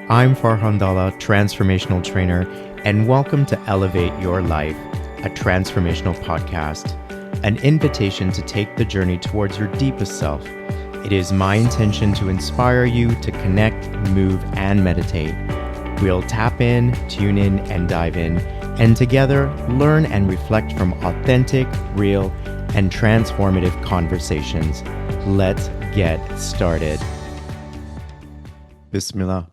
I'm Farhan Dalla, transformational trainer, and welcome to Elevate Your Life, a transformational podcast, an invitation to take the journey towards your deepest self. It is my intention to inspire you to connect, move, and meditate. We'll tap in, tune in, and dive in, and together learn and reflect from authentic, real, and transformative conversations. Let's get started. Bismillah.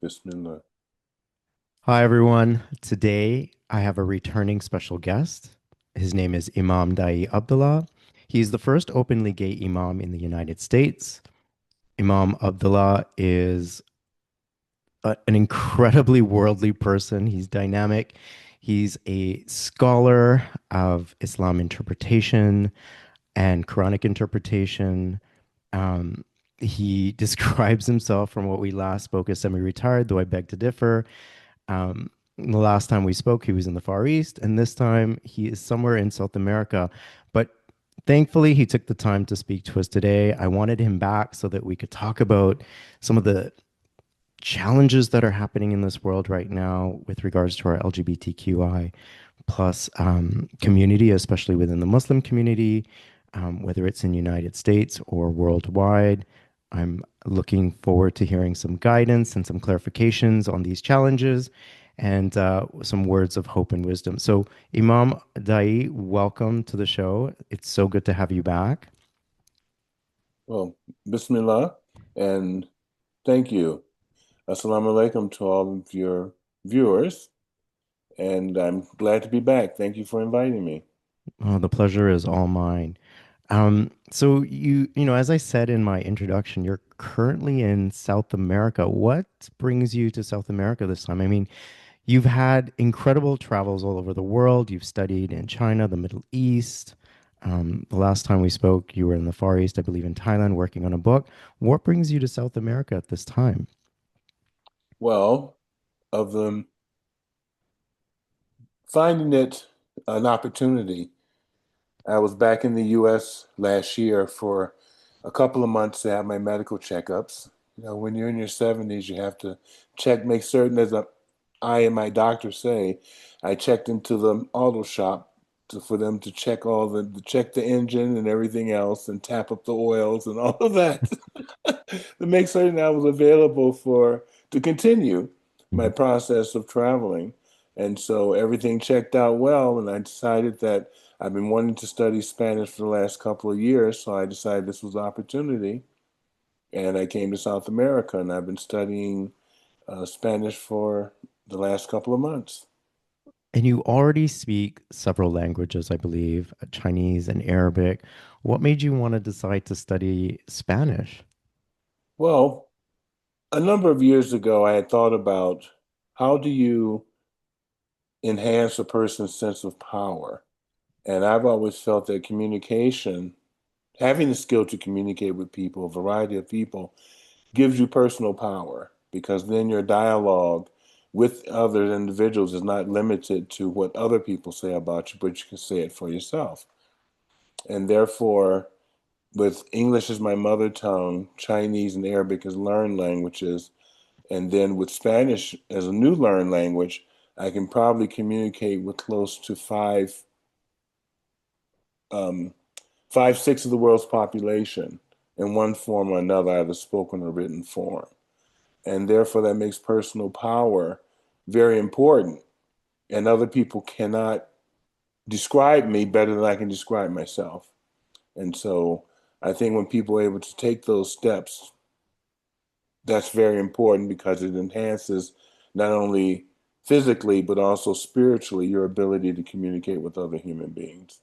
Bismillah. Hi, everyone. Today, I have a returning special guest. His name is Imam Daaiyee Abdullah. He's the first openly gay Imam in the United States. Imam Abdullah is an incredibly worldly person. He's dynamic. He's a scholar of Islam interpretation and Quranic interpretation. He describes himself, from what we last spoke, as semi-retired, though I beg to differ. The last time we spoke, he was in the Far East, and this time he is somewhere in South America. But thankfully, he took the time to speak to us today. I wanted him back so that we could talk about some of the challenges that are happening in this world right now with regards to our LGBTQI plus community, especially within the Muslim community, whether it's in the United States or worldwide. I'm looking forward to hearing some guidance and some clarifications on these challenges and some words of hope and wisdom. So, Imam Daaiyee, welcome to the show. It's so good to have you back. Well, Bismillah, and thank you. Assalamu alaikum to all of your viewers, and I'm glad to be back. Thank you for inviting me. Oh, the pleasure is all mine. So as I said in my introduction, you're currently in South America. What brings you to South America this time? I mean, you've had incredible travels all over the world. You've studied in China, the Middle East. The last time we spoke, you were in the Far East, I believe in Thailand, working on a book. What brings you to South America at this time? Well, of them finding it an opportunity. I was back in the U.S. last year for a couple of months to have my medical checkups. You know, when you're in your 70s, you have to make certain, I and my doctor say, I checked into the auto shop for them to check check the engine and everything else and tap up the oils and all of that to make certain I was available to continue my Mhm. process of traveling. And so everything checked out well, and I decided that I've been wanting to study Spanish for the last couple of years, so I decided this was an opportunity. And I came to South America, and I've been studying Spanish for the last couple of months. And you already speak several languages, I believe, Chinese and Arabic. What made you want to decide to study Spanish? Well, a number of years ago, I had thought about how do you enhance a person's sense of power? And I've always felt that communication, having the skill to communicate with people, a variety of people, gives you personal power because then your dialogue with other individuals is not limited to what other people say about you, but you can say it for yourself. And therefore, with English as my mother tongue, Chinese and Arabic as learned languages, and then with Spanish as a new learned language, I can probably communicate with close to um, 5/6 of the world's population in one form or another, either spoken or written form. And therefore, that makes personal power very important. And other people cannot describe me better than I can describe myself. And so I think when people are able to take those steps, that's very important because it enhances not only physically, but also spiritually your ability to communicate with other human beings.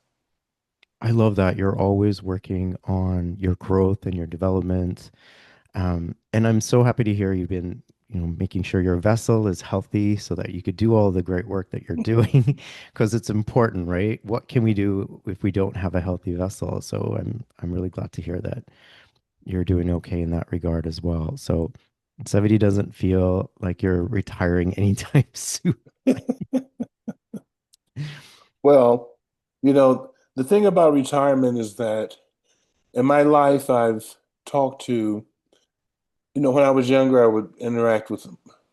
I love that you're always working on your growth and your development. And I'm so happy to hear you've been, making sure your vessel is healthy so that you could do all the great work that you're doing, because it's important, right? What can we do if we don't have a healthy vessel? So I'm really glad to hear that you're doing okay in that regard as well. So 70 doesn't feel like you're retiring anytime soon. Well, you know, the thing about retirement is that in my life, I've talked to When I was younger, I would interact with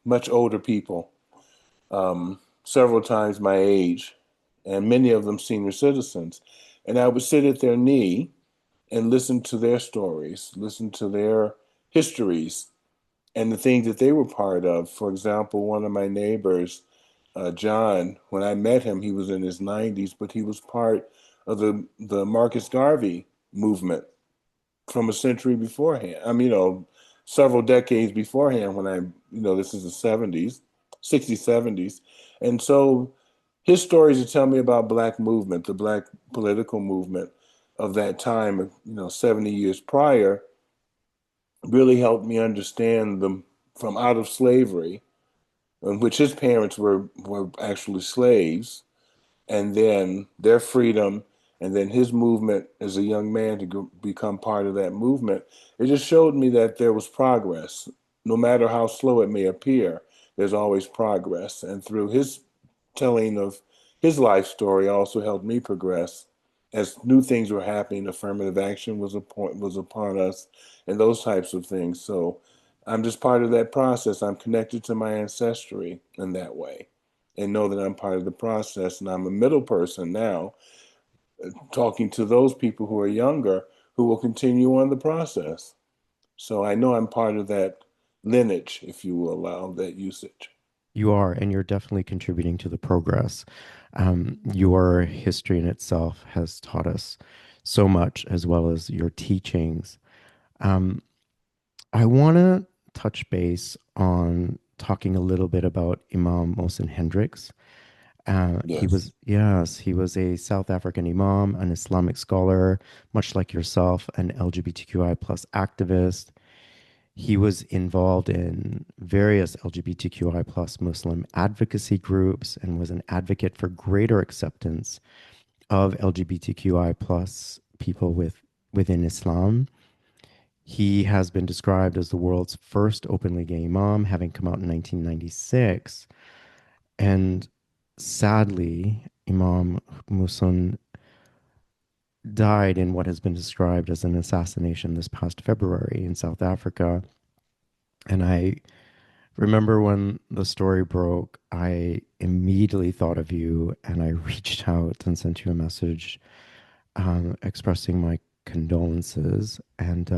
much older people, several times my age, and many of them senior citizens. And I would sit at their knee and listen to their stories, listen to their histories, and the things that they were part of. For example, one of my neighbors, John, when I met him, he was in his 90s, but he was part of the Marcus Garvey movement from a century beforehand. Several decades beforehand when this is the 70s, 60s, 70s. And so his stories to tell me about Black movement, the Black political movement of that time, 70 years prior, really helped me understand them from out of slavery, in which his parents were actually slaves, and then their freedom, and then his movement as a young man to become part of that movement. It just showed me that there was progress. No matter how slow it may appear, there's always progress. And through his telling of his life story also helped me progress as new things were happening. Affirmative action was upon us, and those types of things. So I'm just part of that process. I'm connected to my ancestry in that way, and know that I'm part of the process. And I'm a middle person now, talking to those people who are younger who will continue on the process. So I know I'm part of that lineage, if you will allow that usage. You are, and you're definitely contributing to the progress. Your history in itself has taught us so much, as well as your teachings. Um, I want to touch base on talking a little bit about Imam Mushin Hendricks. Yes. Yes, he was a South African imam, an Islamic scholar, much like yourself, an LGBTQI plus activist. He was involved in various LGBTQI plus Muslim advocacy groups and was an advocate for greater acceptance of LGBTQI plus people within Islam. He has been described as the world's first openly gay imam, having come out in 1996. And sadly, Imam Muslim died in what has been described as an assassination this past February in South Africa. And I remember when the story broke, I immediately thought of you and I reached out and sent you a message expressing my condolences. And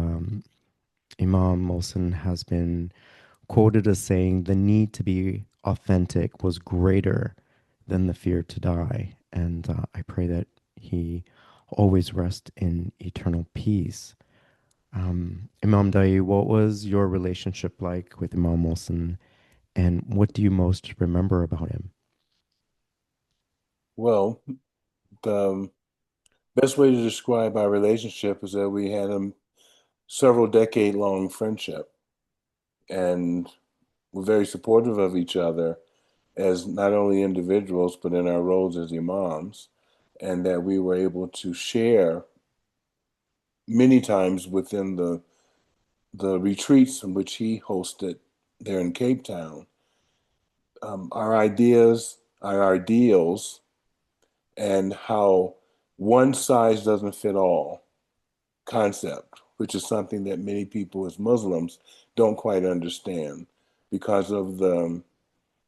Imam Mohsen has been quoted as saying, the need to be authentic was greater than the fear to die. And I pray that he always rest in eternal peace. Imam Daaiyee, what was your relationship like with Imam Mohsen, and what do you most remember about him? Well, the best way to describe our relationship is that we had a several decade long friendship, and we're very supportive of each other as not only individuals, but in our roles as imams, and that we were able to share many times within the retreats in which he hosted there in Cape Town, our ideas, our ideals, and how one size doesn't fit all concept, which is something that many people as Muslims don't quite understand because of the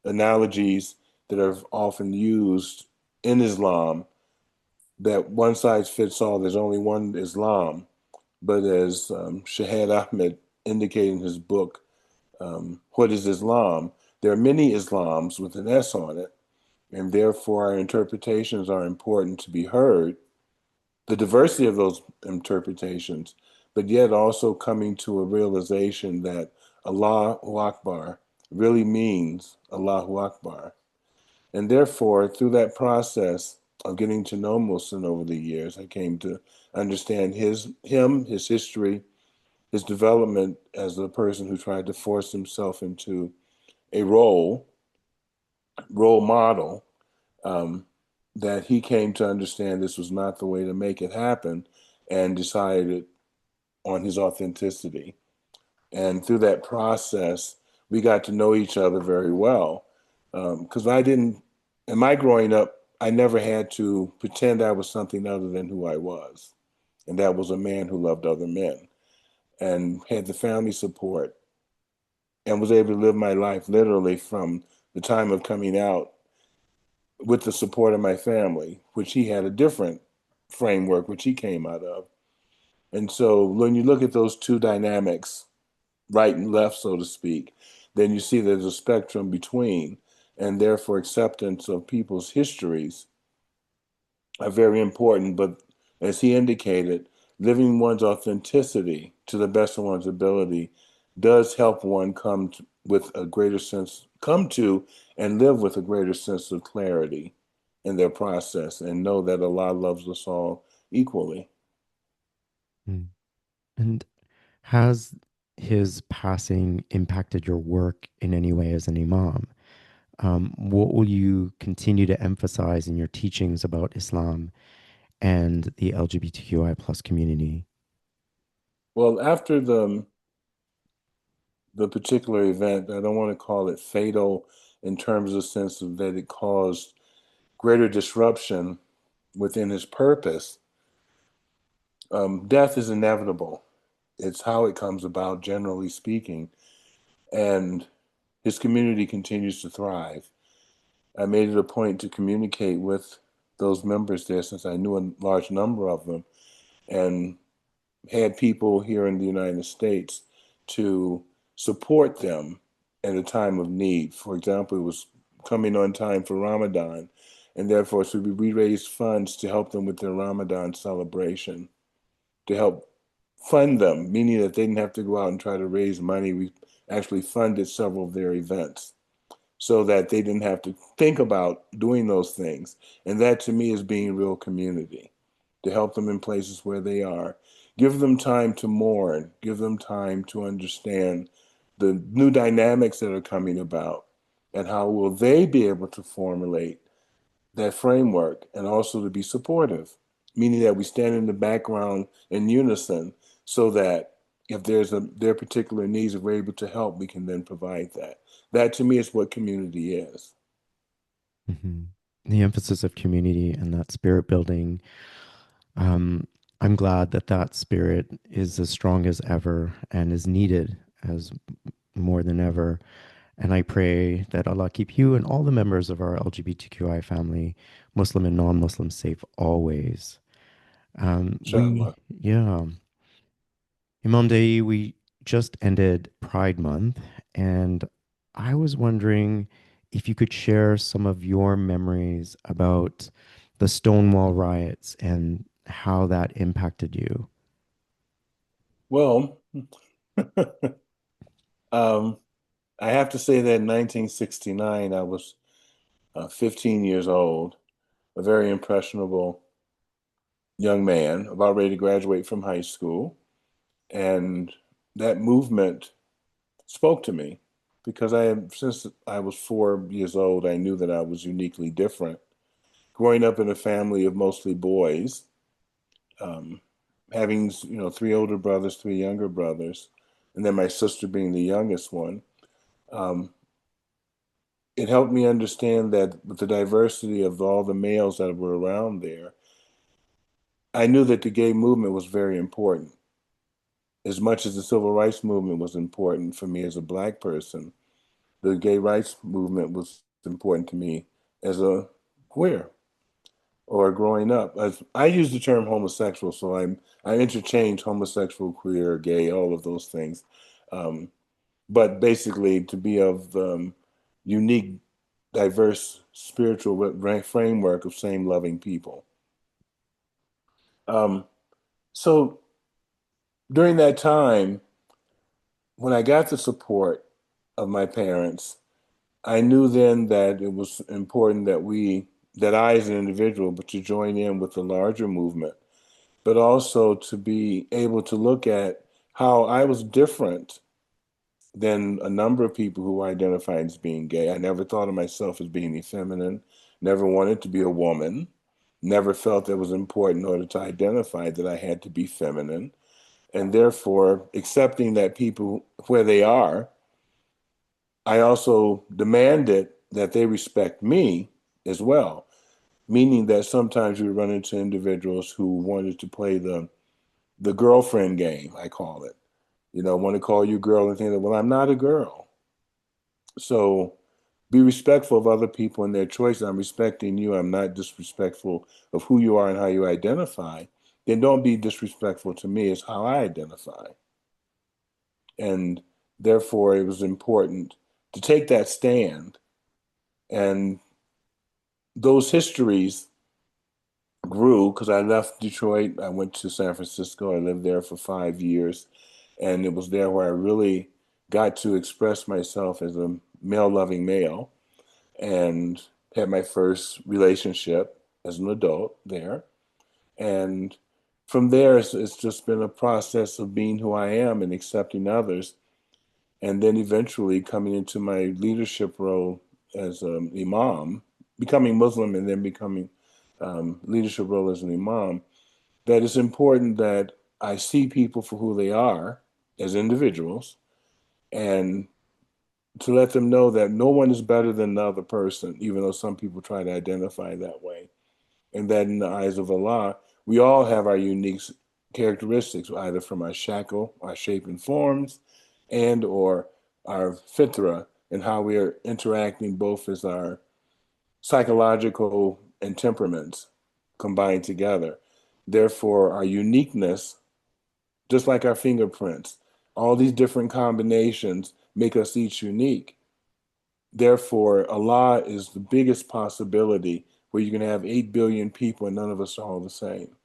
analogies that are often used in Islam, that one size fits all, there's only one Islam. But as Shahid Ahmed indicated in his book, What is Islam? There are many Islams with an S on it, and therefore our interpretations are important to be heard, the diversity of those interpretations, but yet also coming to a realization that Allahu Akbar really means Allahu Akbar. And therefore, through that process of getting to know Muslim over the years, I came to understand his history, his development as a person who tried to force himself into a role model, um, that he came to understand this was not the way to make it happen, and decided on his authenticity. And through that process, we got to know each other very well. Because in my growing up, I never had to pretend I was something other than who I was. And that was a man who loved other men and had the family support. and was able to live my life literally from the time of coming out with the support of my family, which he had a different framework, which he came out of. And so when you look at those two dynamics, right and left, so to speak, then you see there's a spectrum between, and therefore acceptance of people's histories are very important. But as he indicated, living one's authenticity to the best of one's ability does help one with a greater sense, come to and live with a greater sense of clarity in their process and know that Allah loves us all equally. Mm. And has his passing impacted your work in any way as an imam? What will you continue to emphasize in your teachings about Islam and the LGBTQI plus community? Well, after the particular event, I don't want to call it fatal in terms of the sense of that it caused greater disruption within his purpose. Death is inevitable. It's how it comes about, generally speaking. And his community continues to thrive. I made it a point to communicate with those members there since I knew a large number of them and had people here in the United States to support them at a time of need. For example, it was coming on time for Ramadan, and therefore, so we raised funds to help them with their Ramadan celebration, to help fund them, meaning that they didn't have to go out and try to raise money. We actually funded several of their events so that they didn't have to think about doing those things. And that to me is being real community, to help them in places where they are. Give them time to mourn, give them time to understand the new dynamics that are coming about and how will they be able to formulate that framework and also to be supportive, meaning that we stand in the background in unison so that if their particular needs, if we're able to help, we can then provide that. That to me is what community is. Mhm. The emphasis of community and that spirit building. Um, I'm glad that that spirit is as strong as ever and is needed as more than ever. And I pray that Allah keep you and all the members of our LGBTQI family, Muslim and non-Muslim, safe always. Inshallah. Yeah, Imam Daaiyee, we just ended Pride Month, and I was wondering if you could share some of your memories about the Stonewall riots and how that impacted you. Well, um, I have to say that in 1969, I was 15 years old, a very impressionable young man, about ready to graduate from high school. And that movement spoke to me because since I was 4 years old, I knew that I was uniquely different. Growing up in a family of mostly boys, um, having three older brothers, three younger brothers, and then my sister being the youngest one, um, it helped me understand that with the diversity of all the males that were around there, I knew that the gay movement was very important. As much as the civil rights movement was important for me as a Black person, the gay rights movement was important to me as a queer or growing up. As I use the term homosexual, so I interchange homosexual, queer, gay, all of those things. Um, but basically, to be of unique, diverse spiritual framework of same loving people. Um, so during that time, when I got the support of my parents, I knew then that it was important that I as an individual, but to join in with the larger movement, but also to be able to look at how I was different than a number of people who identified as being gay. I never thought of myself as being effeminate, never wanted to be a woman, never felt it was important in order to identify that I had to be feminine. And therefore, accepting that people where they are, I also demanded that they respect me as well, meaning that sometimes you run into individuals who wanted to play the girlfriend game, I call it. Want to call you girl and think that, well, I'm not a girl. So be respectful of other people and their choices. I'm respecting you. I'm not disrespectful of who you are and how you identify. Then don't be disrespectful to me. It's how I identify. And therefore, it was important to take that stand. And those histories grew because I left Detroit. I went to San Francisco. I lived there for 5 years. And it was there where I really got to express myself as a male-loving male and had my first relationship as an adult there. And from there, it's just been a process of being who I am and accepting others. And then eventually coming into my leadership role as an imam, becoming Muslim and then becoming leadership role as an imam, that it's important that I see people for who they are as individuals and to let them know that no one is better than the other person, even though some people try to identify that way. And that in the eyes of Allah, we all have our unique characteristics, either from our shackle, our shape and forms, and or our fitra, and how we are interacting both as our psychological and temperaments combined together. Therefore, our uniqueness, just like our fingerprints, all these different combinations make us each unique. Therefore, Allah is the biggest possibility where you can have 8 billion people and none of us are all the same.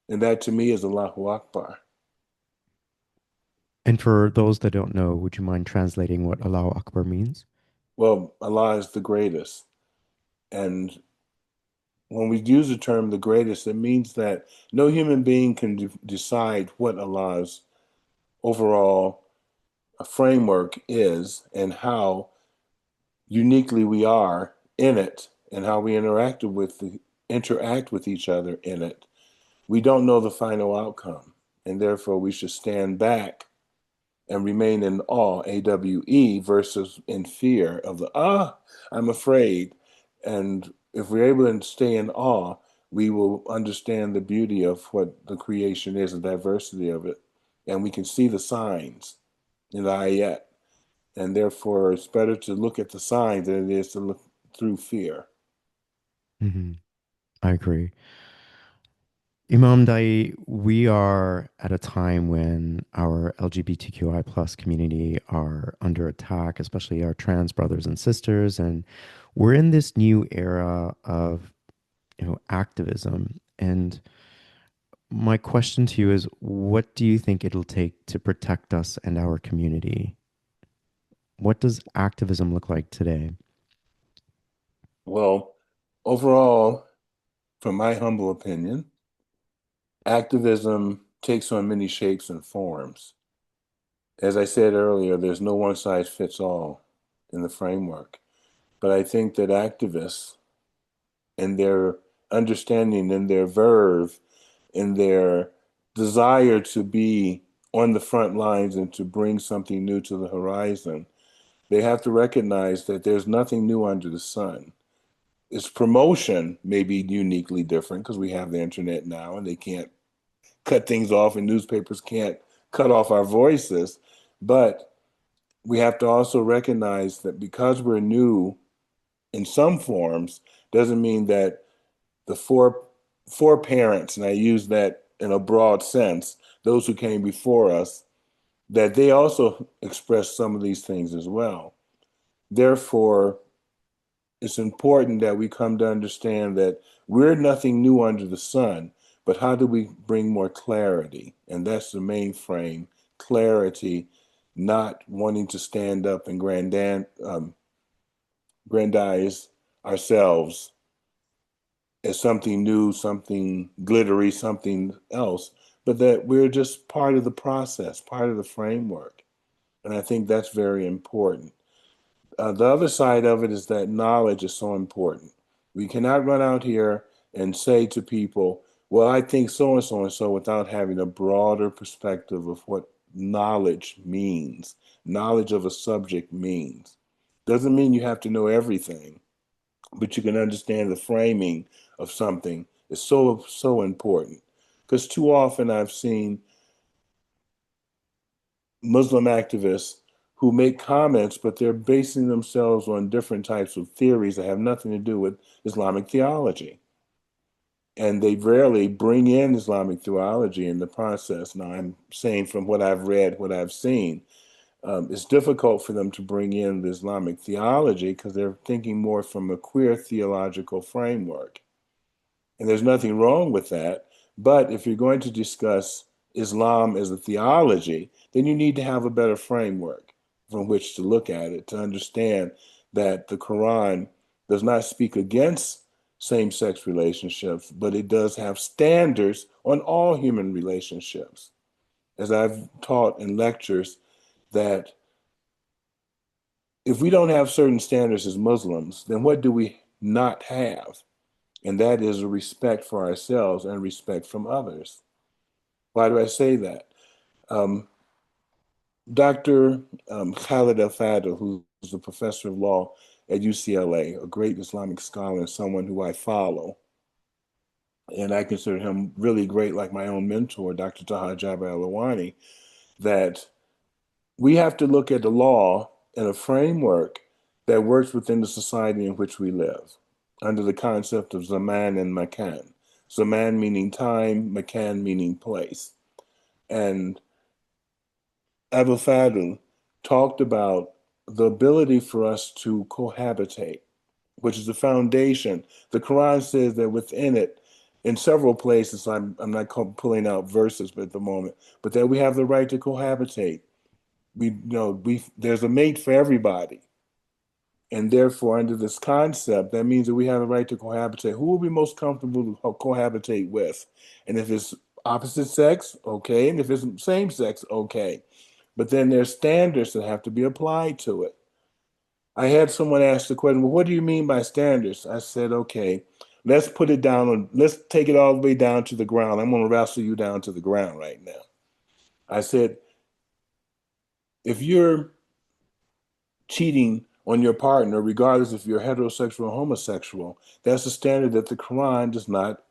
And that to me is Allahu Akbar. And for those that don't know, would you mind translating what Allahu Akbar means? Well, Allah is the greatest. And when we use the term the greatest, it means that no human being can decide what Allah's overall framework is and how uniquely we are in it and how we interact with each other in it. We don't know the final outcome, and therefore we should stand back and remain in awe, AWE, versus in fear of I'm afraid. And if we're able to stay in awe, we will understand the beauty of what the creation is, the diversity of it, and we can see the signs in the ayat. And therefore, it's better to look at the signs than it is to look through fear. Hmm. I agree. Imam Daaiyee, we are at a time when our LGBTQI plus community are under attack, especially our trans brothers and sisters, and we're in this new era of activism. And my question to you is, what do you think it'll take to protect us and our community? What does activism look like today? Well, overall, from my humble opinion, activism takes on many shapes and forms. As I said earlier, there's no one size fits all in the framework. But I think that activists and their understanding and their verve and their desire to be on the front lines and to bring something new to the horizon, they have to recognize that there's nothing new under the sun. Its promotion may be uniquely different because we have the internet now and they can't cut things off and newspapers can't cut off our voices. But we have to also recognize that because we're new in some forms, doesn't mean that the foreparents, and I use that in a broad sense, those who came before us, that they also expressed some of these things as well. Therefore, it's important that we come to understand that we're nothing new under the sun, but how do we bring more clarity? And that's the main frame, clarity, not wanting to stand up and grandize ourselves as something new, something glittery, something else, but that we're just part of the process, part of the framework. And I think that's very important. The other side of it is that knowledge is so important. We cannot run out here and say to people, well, I think so and so and so without having a broader perspective of what knowledge means, knowledge of a subject means. Doesn't mean you have to know everything, but you can understand the framing of something is so, so important. Because too often I've seen Muslim activists who make comments, but they're basing themselves on different types of theories that have nothing to do with Islamic theology. And they rarely bring in Islamic theology in the process. Now, I'm saying from what I've read, what I've seen, it's difficult for them to bring in the Islamic theology because they're thinking more from a queer theological framework. And there's nothing wrong with that. But if you're going to discuss Islam as a theology, then you need to have a better framework from which to look at it, to understand that the Quran does not speak against same-sex relationships, but it does have standards on all human relationships. As I've taught in lectures, that if we don't have certain standards as Muslims, then what do we not have? And that is a respect for ourselves and respect from others. Why do I say that? Dr. Khalid al-Fadl, who's a professor of law at UCLA, a great Islamic scholar and someone who I follow, and I consider him really great, like my own mentor, Dr. Taha Jaber al-Awani, that we have to look at the law in a framework that works within the society in which we live, under the concept of zaman and makan. Zaman meaning time, makan meaning place. And Abu Fadl talked about the ability for us to cohabitate, which is the foundation. The Quran says that within it, in several places, I'm not pulling out verses at the moment, but that we have the right to cohabitate. There's a mate for everybody. And therefore, under this concept, that means that we have the right to cohabitate. Who will be most comfortable to cohabitate with? And if it's opposite sex, okay. And if it's same sex, okay. But then there's standards that have to be applied to it. I had someone ask the question, well, what do you mean by standards? I said, okay, let's take it all the way down to the ground. I'm going to wrestle you down to the ground right now. I said, if you're cheating on your partner, regardless if you're heterosexual or homosexual, that's a standard that the Quran does not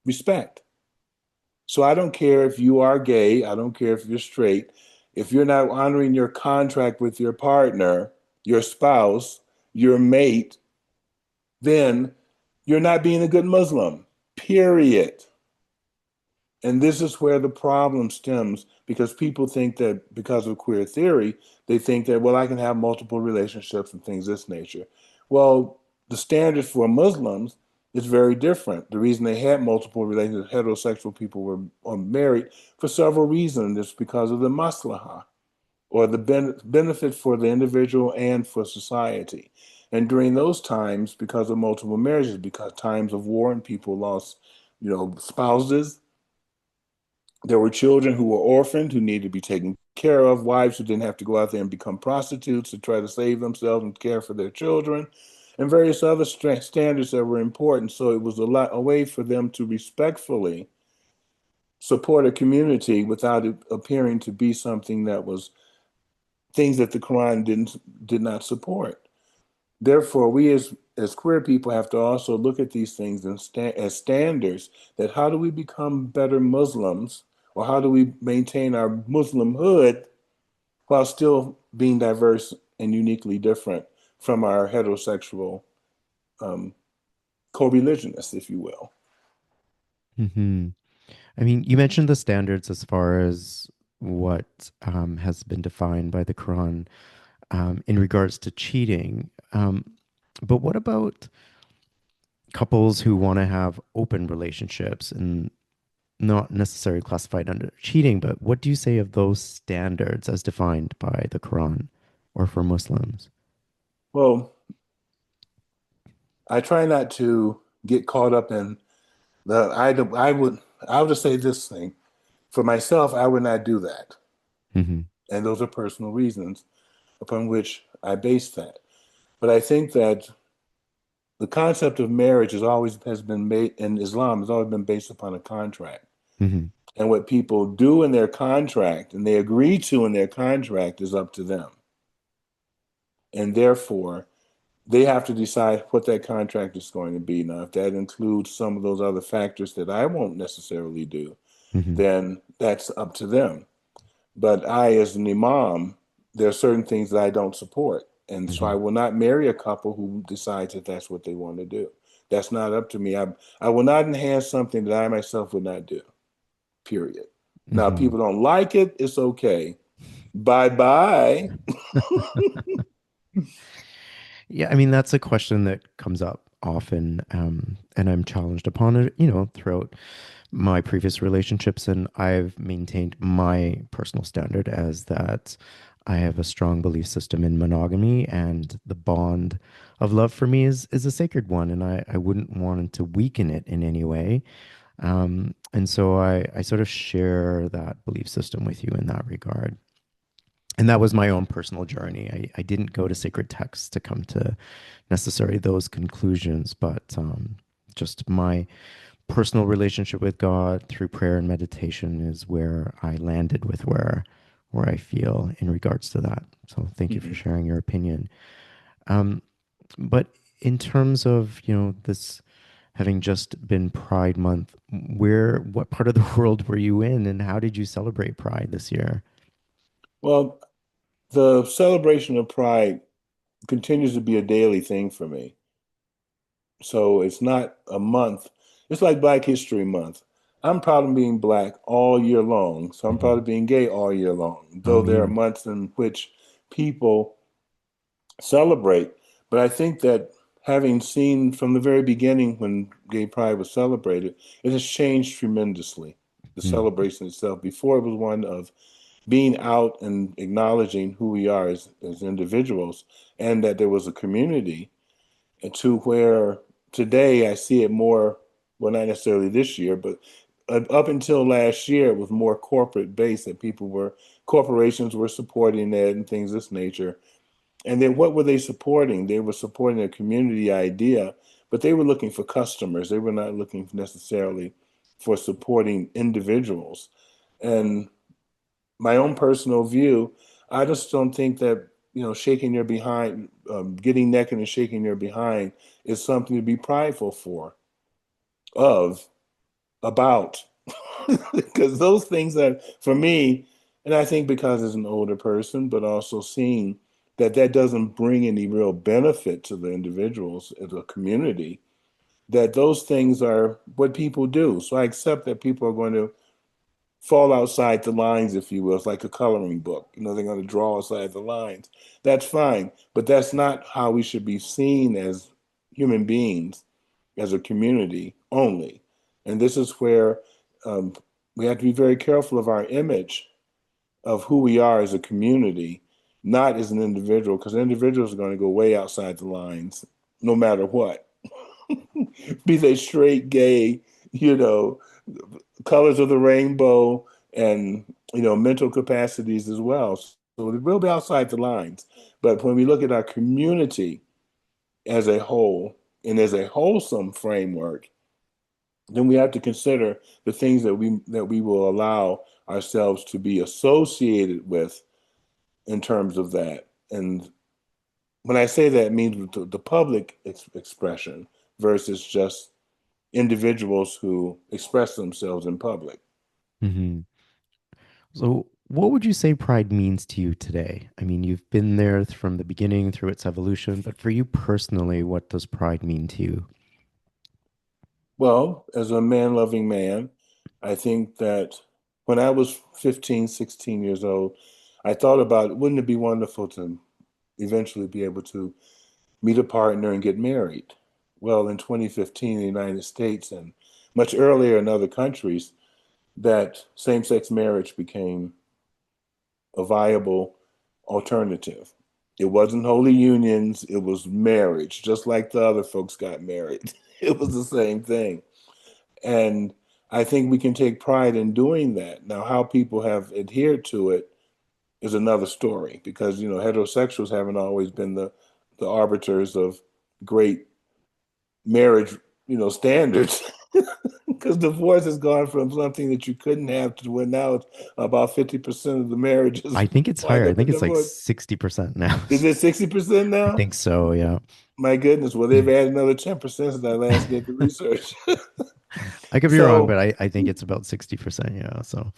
respect. So I don't care if you are gay, I don't care if you're straight, if you're not honoring your contract with your partner, your spouse, your mate, then you're not being a good Muslim, period. And this is where the problem stems, because people think that because of queer theory, they think that, well, I can have multiple relationships and things of this nature. Well, the standard for Muslims is very different. The reason they had multiple relationships, heterosexual people were married for several reasons. It's because of the maslahah, or the benefit for the individual and for society. And during those times, because of multiple marriages, because times of war and people lost, spouses, there were children who were orphaned, who needed to be taken care of, wives who didn't have to go out there and become prostitutes to try to save themselves and care for their children, and various other standards that were important. So it was a way for them to respectfully support a community without it appearing to be something that was things that the Quran did not support. Therefore, we as queer people have to also look at these things as standards, that how do we become better Muslims, or how do we maintain our Muslimhood while still being diverse and uniquely different from our heterosexual co-religionists, if you will. Hmm. I mean, you mentioned the standards as far as what has been defined by the Quran in regards to cheating. But what about couples who want to have open relationships and not necessarily classified under cheating, but what do you say of those standards as defined by the Quran or for Muslims? Well, I try not to get caught up in I would just say this thing. For myself, I would not do that. Hmm. And those are personal reasons upon which I base that. But I think that the concept of marriage has been made in Islam has always been based upon a contract. Hmm. And what people do in their contract and they agree to in their contract is up to them. And therefore, they have to decide what that contract is going to be. Now, if that includes some of those other factors that I won't necessarily do, Hmm. then that's up to them. But I, as an imam, there are certain things that I don't support. And so I Hmm. will not marry a couple who decides that that's what they want to do. That's not up to me. I will not enhance something that I myself would not do, period. Now, if Hmm. people don't like it, it's okay. Bye bye. Yeah, I mean, that's a question that comes up often, and I'm challenged upon it, throughout my previous relationships. And I've maintained my personal standard as that I have a strong belief system in monogamy, and the bond of love for me is a sacred one, and I wouldn't want to weaken it in any way. And so I sort of share that belief system with you in that regard. And that was my own personal journey. I didn't go to sacred texts to come to necessarily those conclusions, but just my personal relationship with God through prayer and meditation is where I landed with where I feel in regards to that. So thank you for Mhm. sharing your opinion. Um, but in terms of, this having just been Pride Month, what part of the world were you in, and how did you celebrate Pride this year? Well, the celebration of Pride continues to be a daily thing for me. So it's not a month. It's like Black History Month. I'm proud of being Black all year long. So I'm proud Mhm. of being gay all year long, I though there are mean, months in which people celebrate. But I think that having seen from the very beginning when Gay Pride was celebrated, it has changed tremendously. The mm, celebration itself. Before it was one of being out and acknowledging who we are as individuals and that there was a community, and to where today I see it more, well, not necessarily this year, but up until last year, it was more corporate based that corporations were supporting it and things of this nature. And then what were they supporting? They were supporting a community idea, but they were looking for customers. They were not looking necessarily for supporting individuals. And my own personal view, I just don't think that, shaking your behind, getting naked and shaking your behind is something to be prideful of, about. Because those things are, for me, and I think because as an older person, but also seeing that that doesn't bring any real benefit to the individuals as a community, that those things are what people do. So I accept that people are going to fall outside the lines, if you will. It's like a coloring book. They're going to draw outside the lines. That's fine, but that's not how we should be seen as human beings, as a community only. And this is where um, we have to be very careful of our image of who we are as a community, not as an individual, because individuals are going to go way outside the lines, no matter what. Be they straight, gay, you know, colors of the rainbow, and mental capacities as well. So it will be outside the lines. But when we look at our community as a whole and as a wholesome framework, then we have to consider the things that we will allow ourselves to be associated with in terms of that. And when I say that, it means the public expression versus just individuals who express themselves in public. mhm. So, what would you say pride means to you today? I mean, you've been there from the beginning through its evolution, but for you personally, what does pride mean to you? Well, as a man-loving man, I think that when I was 15, 16 years old, I thought about, wouldn't it be wonderful to eventually be able to meet a partner and get married? Well, in 2015 in the United States and much earlier in other countries, that same-sex marriage became a viable alternative. It wasn't holy unions, it was marriage, just like the other folks got married. It was the same thing. And I think we can take pride in doing that. Now, how people have adhered to it is another story because, heterosexuals haven't always been the arbiters of great marriage, standards. Because divorce has gone from something that you couldn't have to where now it's about 50% of the marriages I think it's wind higher. I up in think it's like divorce. 60% now. Is it 60% I now? think so, yeah. My goodness. Well, they've added another 10% since I last did the research. I could be wrong, but So, I think it's about 60%, yeah. So,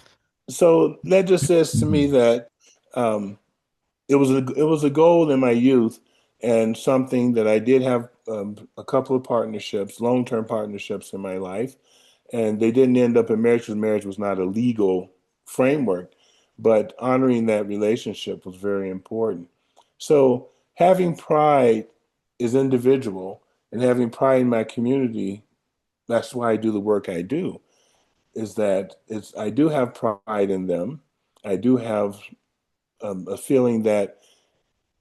so that just says to me that um, it was a goal in my youth, and something that I did have a couple of partnerships, long-term partnerships in my life, and they didn't end up in marriage because marriage was not a legal framework, but honoring that relationship was very important. So having pride is individual, and having pride in my community, that's why I do the work I do, is that I do have pride in them. I do have a feeling that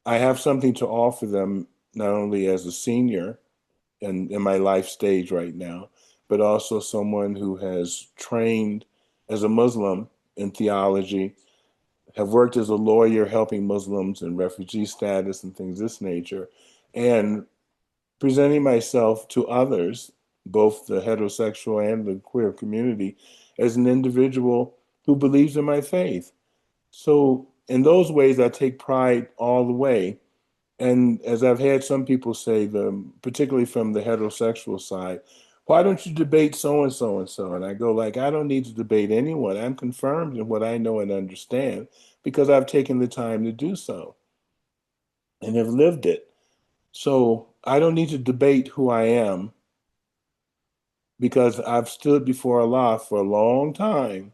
I have something to offer them, not only as a senior in my life stage right now, but also someone who has trained as a Muslim in theology, have worked as a lawyer helping Muslims in refugee status and things of this nature, and presenting myself to others, both the heterosexual and the queer community, as an individual who believes in my faith. So in those ways, I take pride all the way. And as I've had some people say, particularly from the heterosexual side, why don't you debate so and so and so? And I go like, I don't need to debate anyone. I'm confirmed in what I know and understand because I've taken the time to do so and have lived it. So I don't need to debate who I am because I've stood before Allah for a long time.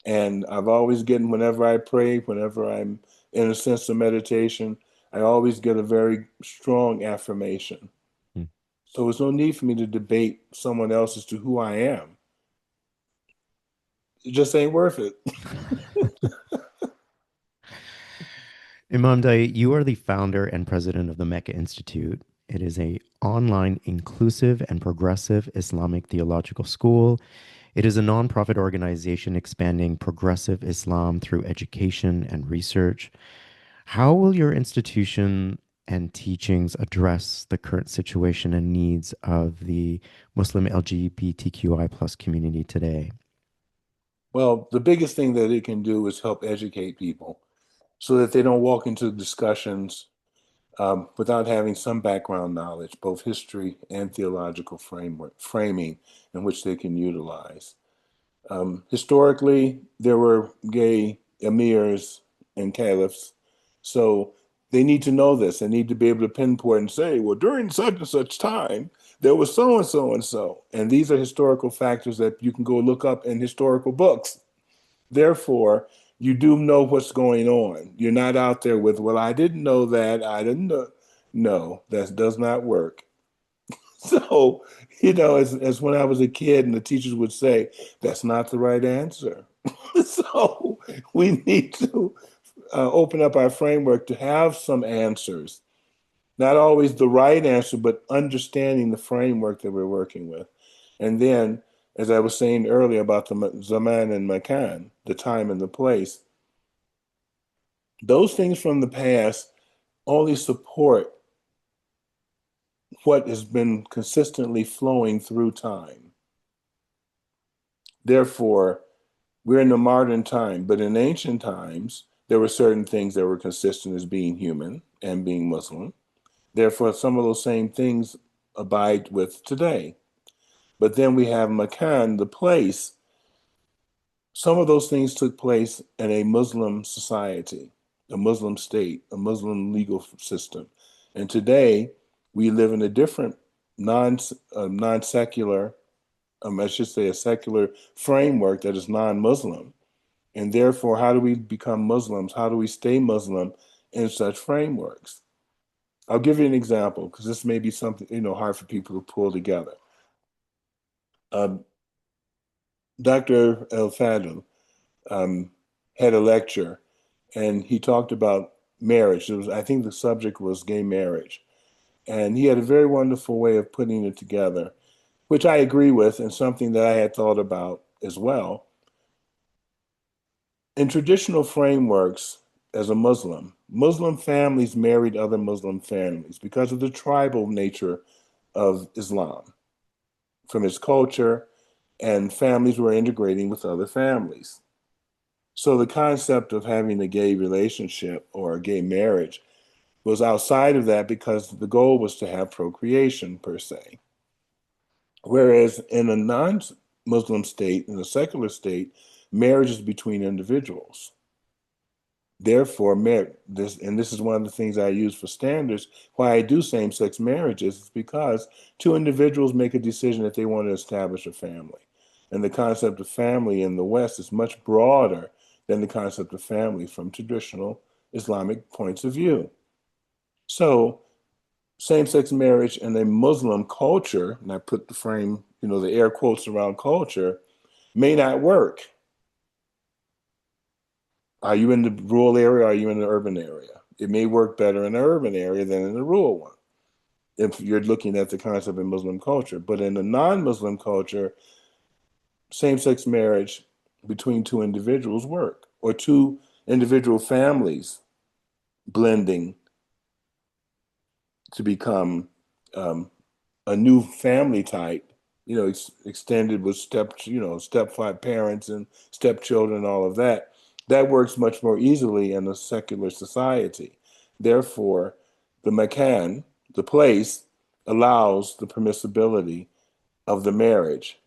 And I've always getting, whenever I pray, whenever I'm in a sense of meditation, I always get a very strong affirmation. Hmm. So there's no need for me to debate someone else as to who I am. It just ain't worth it. Imam Daaiyee, you are the founder and president of the Mecca Institute. It is a online inclusive and progressive Islamic theological school. It is a nonprofit organization expanding progressive Islam through education and research. How will your institution and teachings address the current situation and needs of the Muslim LGBTQI plus community today? Well, the biggest thing that it can do is help educate people so that they don't walk into discussions without having some background knowledge, both history and theological framing in which they can utilize. Historically, there were gay emirs and caliphs, so they need to know this. They need to be able to pinpoint and say, well, during such and such time, there was so and so and so. And these are historical factors that you can go look up in historical books. Therefore, you do know what's going on. You're not out there with, well, I didn't know that. I didn't know. No, that does not work. So, as when I was a kid and the teachers would say, that's not the right answer. So we need to open up our framework to have some answers, not always the right answer, but understanding the framework that we're working with. And then, as I was saying earlier about the zaman and makan, the time and the place, those things from the past only support what has been consistently flowing through time. Therefore, we're in the modern time, but in ancient times, there were certain things that were consistent as being human and being Muslim. Therefore, some of those same things abide with today. But then we have Makan, the place. Some of those things took place in a Muslim society, a Muslim state, a Muslim legal system. And today, we live in a different non-secular, I should say a secular framework that is non-Muslim. And therefore, how do we become Muslims? How do we stay Muslim in such frameworks? I'll give you an example because this may be something hard for people to pull together. Um, Dr. El Fadl had a lecture, and he talked about marriage. I think the subject was gay marriage, and he had a very wonderful way of putting it together, which I agree with, and something that I had thought about as well. In traditional frameworks, as a Muslim, Muslim families married other Muslim families because of the tribal nature of Islam, from its culture, and families were integrating with other families. So the concept of having a gay relationship or a gay marriage was outside of that because the goal was to have procreation per se. Whereas in a non-Muslim state, in a secular state, marriage is between individuals. Therefore, this is one of the things I use for standards, why I do same-sex marriages, is because two individuals make a decision that they want to establish a family. And the concept of family in the West is much broader than the concept of family from traditional Islamic points of view. So same-sex marriage in a Muslim culture, and I put the frame, the air quotes around culture, may not work. Are you in the rural area? Or are you in the urban area? It may work better in the urban area than in the rural one, if you're looking at the concept in Muslim culture. But in a non-Muslim culture, same-sex marriage between two individuals work, or two individual families blending to become a new family type, extended with step parents and stepchildren and all of that. That works much more easily in a secular society. Therefore, the makan, the place, allows the permissibility of the marriage.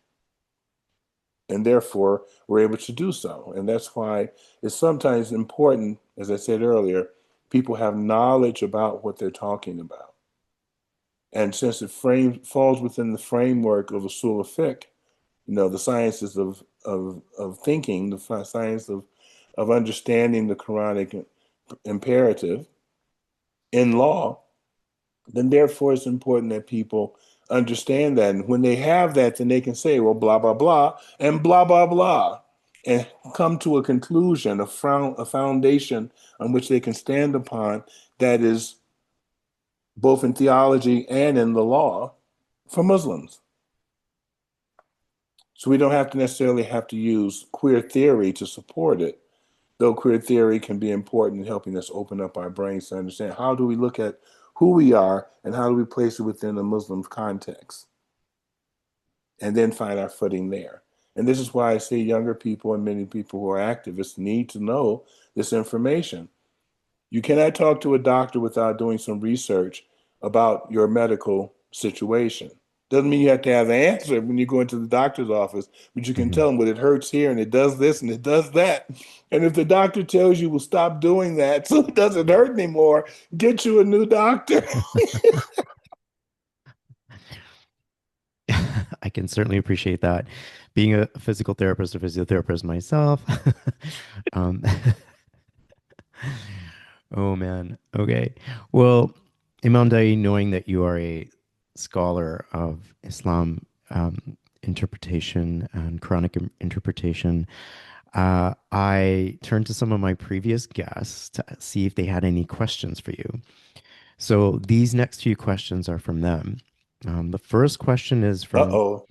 And therefore, we're able to do so. And that's why it's sometimes important, as I said earlier, people have knowledge about what they're talking about. And since it falls within the framework of usul fiqh, the sciences of thinking, the science of understanding the Quranic imperative in law, then therefore it's important that people understand that. And when they have that, then they can say, well, blah, blah, blah, and blah, blah, blah, and come to a conclusion, a foundation on which they can stand upon that is both in theology and in the law for Muslims. So we don't have to necessarily have to use queer theory to support it, though queer theory can be important in helping us open up our brains to understand how do we look at who we are and how do we place it within a Muslim context, and then find our footing there. And this is why I say younger people and many people who are activists need to know this information. You cannot talk to a doctor without doing some research about your medical situation. Doesn't mean you have to have the answer when you go into the doctor's office, but you can tell them, well, it hurts here and it does this and it does that. And if the doctor tells you, well, stop doing that so it doesn't hurt anymore, get you a new doctor. I can certainly appreciate that. Being a physical therapist or physiotherapist myself. um, oh man. Okay. Well, Imam Daaiyee, knowing that you are a scholar of Islam interpretation and Quranic interpretation, I turned to some of my previous guests to see if they had any questions for you. So these next few questions are from them. The first question is from. Uh-oh.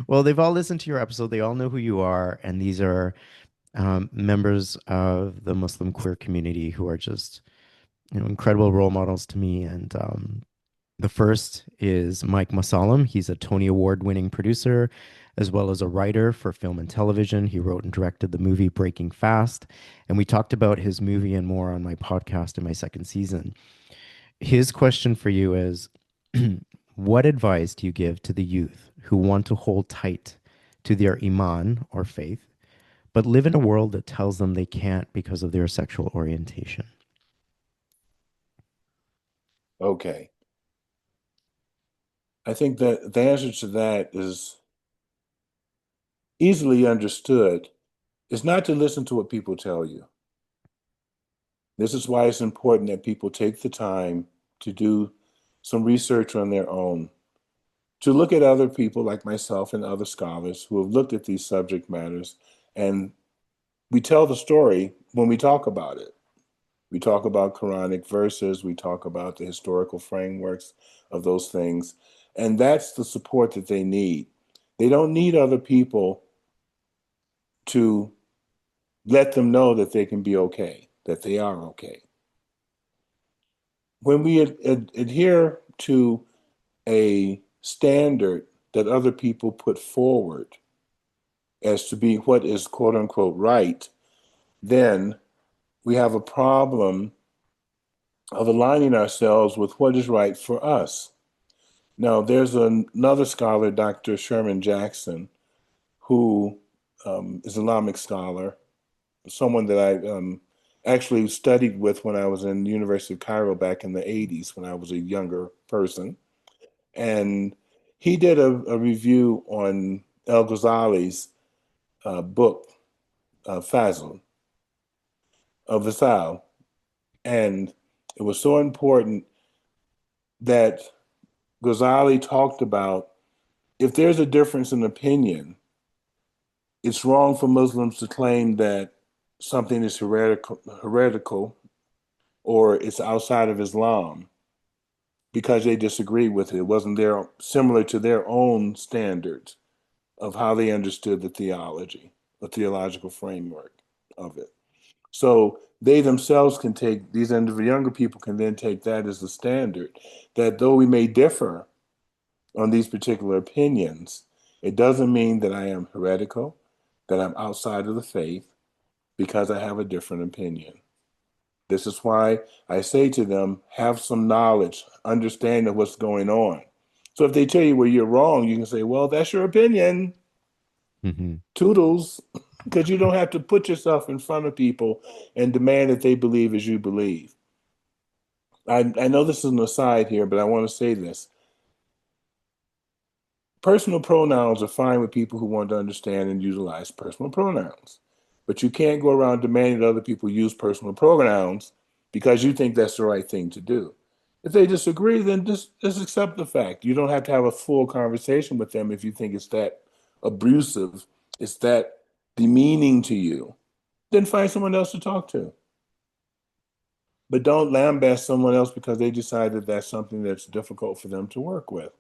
Well, they've all listened to your episode. They all know who you are, and these are members of the Muslim queer community who are just, incredible role models to me. And the first is Mike Mosallam. He's a Tony Award-winning producer, as well as a writer for film and television. He wrote and directed the movie Breaking Fast, and we talked about his movie and more on my podcast in my second season. His question for you is, what advice do you give to the youth who want to hold tight to their Iman or faith, but live in a world that tells them they can't because of their sexual orientation? Okay. I think that the answer to that is easily understood. It's not to listen to what people tell you. This is why it's important that people take the time to do some research on their own, to look at other people like myself and other scholars who have looked at these subject matters. And we tell the story when we talk about it. We talk about Quranic verses, we talk about the historical frameworks of those things. And that's the support that they need. They don't need other people to let them know that they can be okay, that they are okay. When we adhere to a standard that other people put forward as to be what is quote unquote right, then we have a problem of aligning ourselves with what is right for us. Now, there's another scholar, Dr. Sherman Jackson, who is an Islamic scholar, someone that I actually studied with when I was in the University of Cairo back in the 80s when I was a younger person. And he did a review on El Ghazali's book, Fazl, of Vasal. And it was so important that Ghazali talked about if there's a difference in opinion, it's wrong for Muslims to claim that something is heretical or it's outside of Islam because they disagree with it. It wasn't similar to their own standards of how they understood the theology, the theological framework of it. So they themselves can take, these younger people can then take that as the standard, that though we may differ on these particular opinions, it doesn't mean that I am heretical, that I'm outside of the faith because I have a different opinion. This is why I say to them, have some knowledge, understand of what's going on. So if they tell you where you're wrong, you can say, well, that's your opinion. Mm-hmm. Toodles, because you don't have to put yourself in front of people and demand that they believe as you believe. I know this is an aside here, but I want to say this. Personal pronouns are fine with people who want to understand and utilize personal pronouns. But you can't go around demanding that other people use personal pronouns because you think that's the right thing to do. If they disagree, then just accept the fact. You don't have to have a full conversation with them if you think it's that abusive, it's that demeaning to you. Then find someone else to talk to. But don't lambast someone else because they decide that that's something that's difficult for them to work with.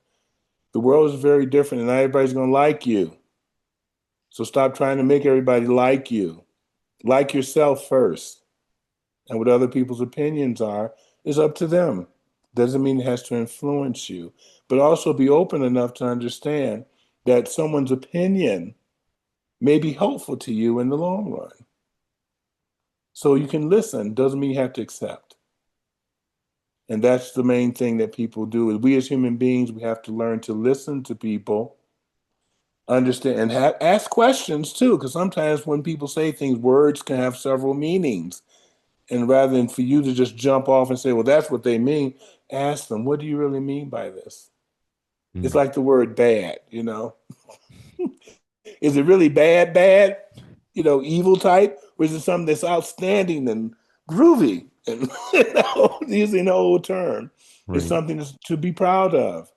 The world is very different and not everybody's going to like you. So stop trying to make everybody like you. Like yourself first. And what other people's opinions are is up to them. Doesn't mean it has to influence you, but also be open enough to understand that someone's opinion may be helpful to you in the long run. So you can listen, doesn't mean you have to accept. And that's the main thing that people do. Is we as human beings, we have to learn to listen to people, understand, and ask questions too, because sometimes when people say things, words can have several meanings. And rather than for you to just jump off and say, well, that's what they mean, ask them, what do you really mean by this? It's Mm. like the word bad, you know? Is it really bad, evil type? Or is it something that's outstanding and groovy? And using the old term, it's Right. something to be proud of.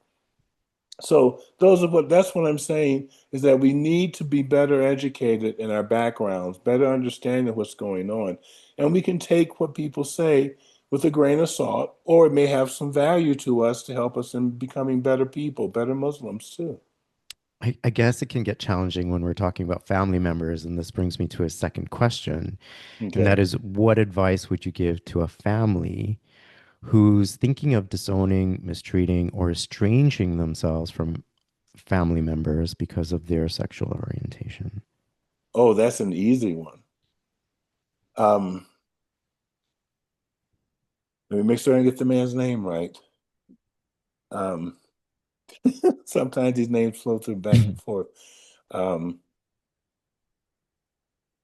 So that's what I'm saying is that we need to be better educated in our backgrounds, better understanding what's going on. And we can take what people say with a grain of salt, or it may have some value to us to help us in becoming better people, better Muslims too. I guess it can get challenging when we're talking about family members. And this brings me to a second question. And that Okay. is, what advice would you give to a family who's thinking of disowning, mistreating, or estranging themselves from family members because of their sexual orientation? Oh, that's an easy one. Um, Let me make sure I get the man's name right. Um, Sometimes these names flow through back and forth. Um,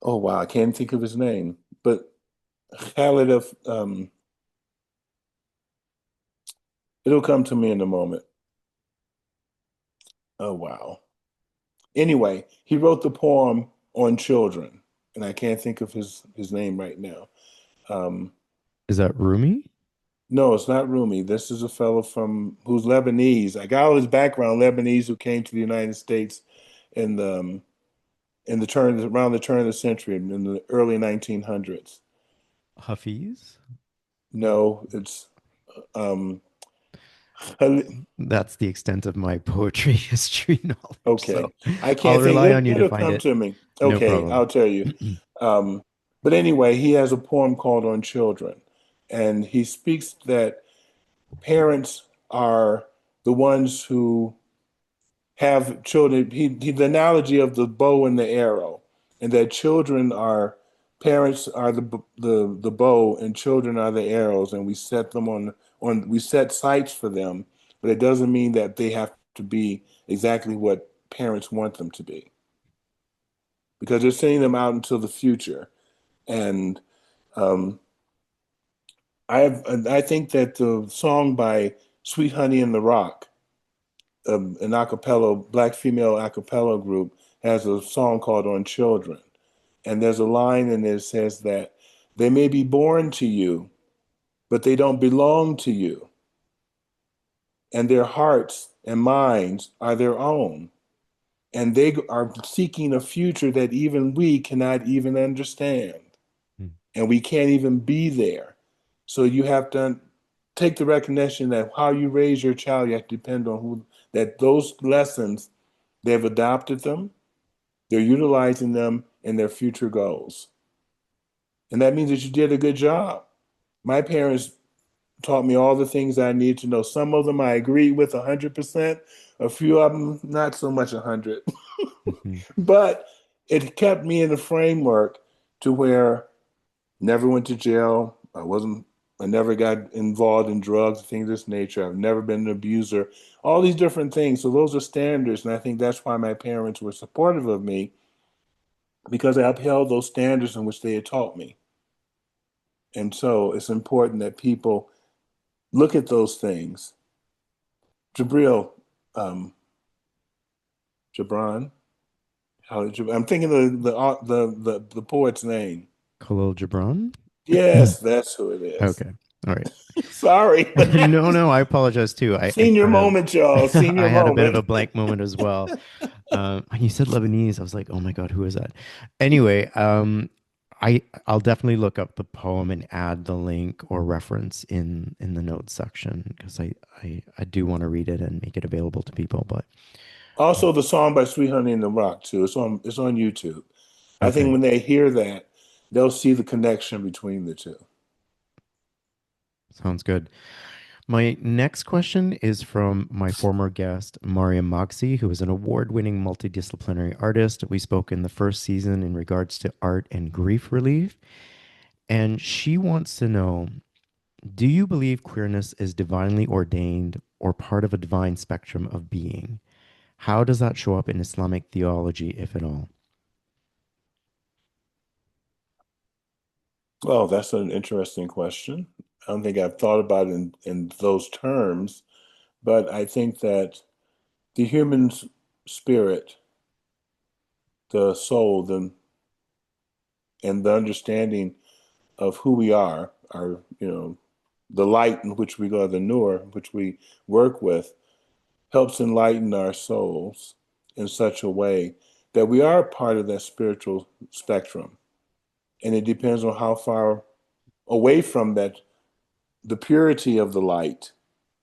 oh wow, I can't think of his name, but Khalid of it'll come to me in a moment. Oh wow. Anyway, he wrote the poem on children, and I can't think of his name right now. Um, Is that Rumi? no, it's not Rumi. This is a fellow from who's Lebanese. I got all his background Lebanese who came to the United States in the turn around the turn of the century in the early 1900s. Hafiz? No, it's um, That's the extent of my poetry history knowledge. So okay. I I'll can't think. rely on you to It'll find come it. to me. No Okay, problem. I'll tell you. Um, but anyway, he has a poem called On Children, and he speaks that parents are the ones who have children. The analogy of the bow and the arrow, and that children are parents are the bow and children are the arrows, and we set them on we set sights for them, but it doesn't mean that they have to be exactly what parents want them to be because they're sending them out into the future. And um, I think that the song by Sweet Honey in the Rock, an a cappella, black female a cappella group, has a song called On Children. And there's a line in it that says that they may be born to you, but they don't belong to you. And their hearts and minds are their own. And they are seeking a future that even we cannot even understand. Mm. And we can't even be there. So you have to take the recognition that how you raise your child, you have to depend on who, that those lessons, they've adopted them, they're utilizing them in their future goals. And that means that you did a good job. My parents taught me all the things I need to know. Some of them I agree with 100%, a few of them not so much 100. Mhm. But it kept me in a framework to where never went to jail. I never got involved in drugs, things of this nature. I've never been an abuser, all these different things. So those are standards. And I think that's why my parents were supportive of me because I upheld those standards in which they had taught me. And so it's important that people look at those things. Jabril, um, Jabran, I'm thinking of the poet's name. Khalil Gibran? Yes, that's who it is. Okay. All right. Sorry, but No, no, I apologize too. I senior kind of moment, y'all. I Senior had a bit of a moment. blank moment as well. When you said Lebanese, I was like, oh my God, who is that? Anyway, I'll definitely look up the poem and add the link or reference in the notes section because I do want to read it and make it available to people. But Also, the song by Sweet Honey in the Rock too. It's on YouTube. I think okay, when they hear that, they'll see the connection between the two. sounds good. My next question is from my former guest, Mariam Magsi, who is an award-winning multidisciplinary artist. We spoke in the first season in regards to art and grief relief. And she wants to know, do you believe queerness is divinely ordained or part of a divine spectrum of being? How does that show up in Islamic theology, if at all? Well, that's an interesting question. I don't think I've thought about it in those terms, but I think that the human spirit, the soul, and the understanding of who we are, the light in which we go, the nur, which we work with, helps enlighten our souls in such a way that we are part of that spiritual spectrum. And it depends on how far away from that, the purity of the light.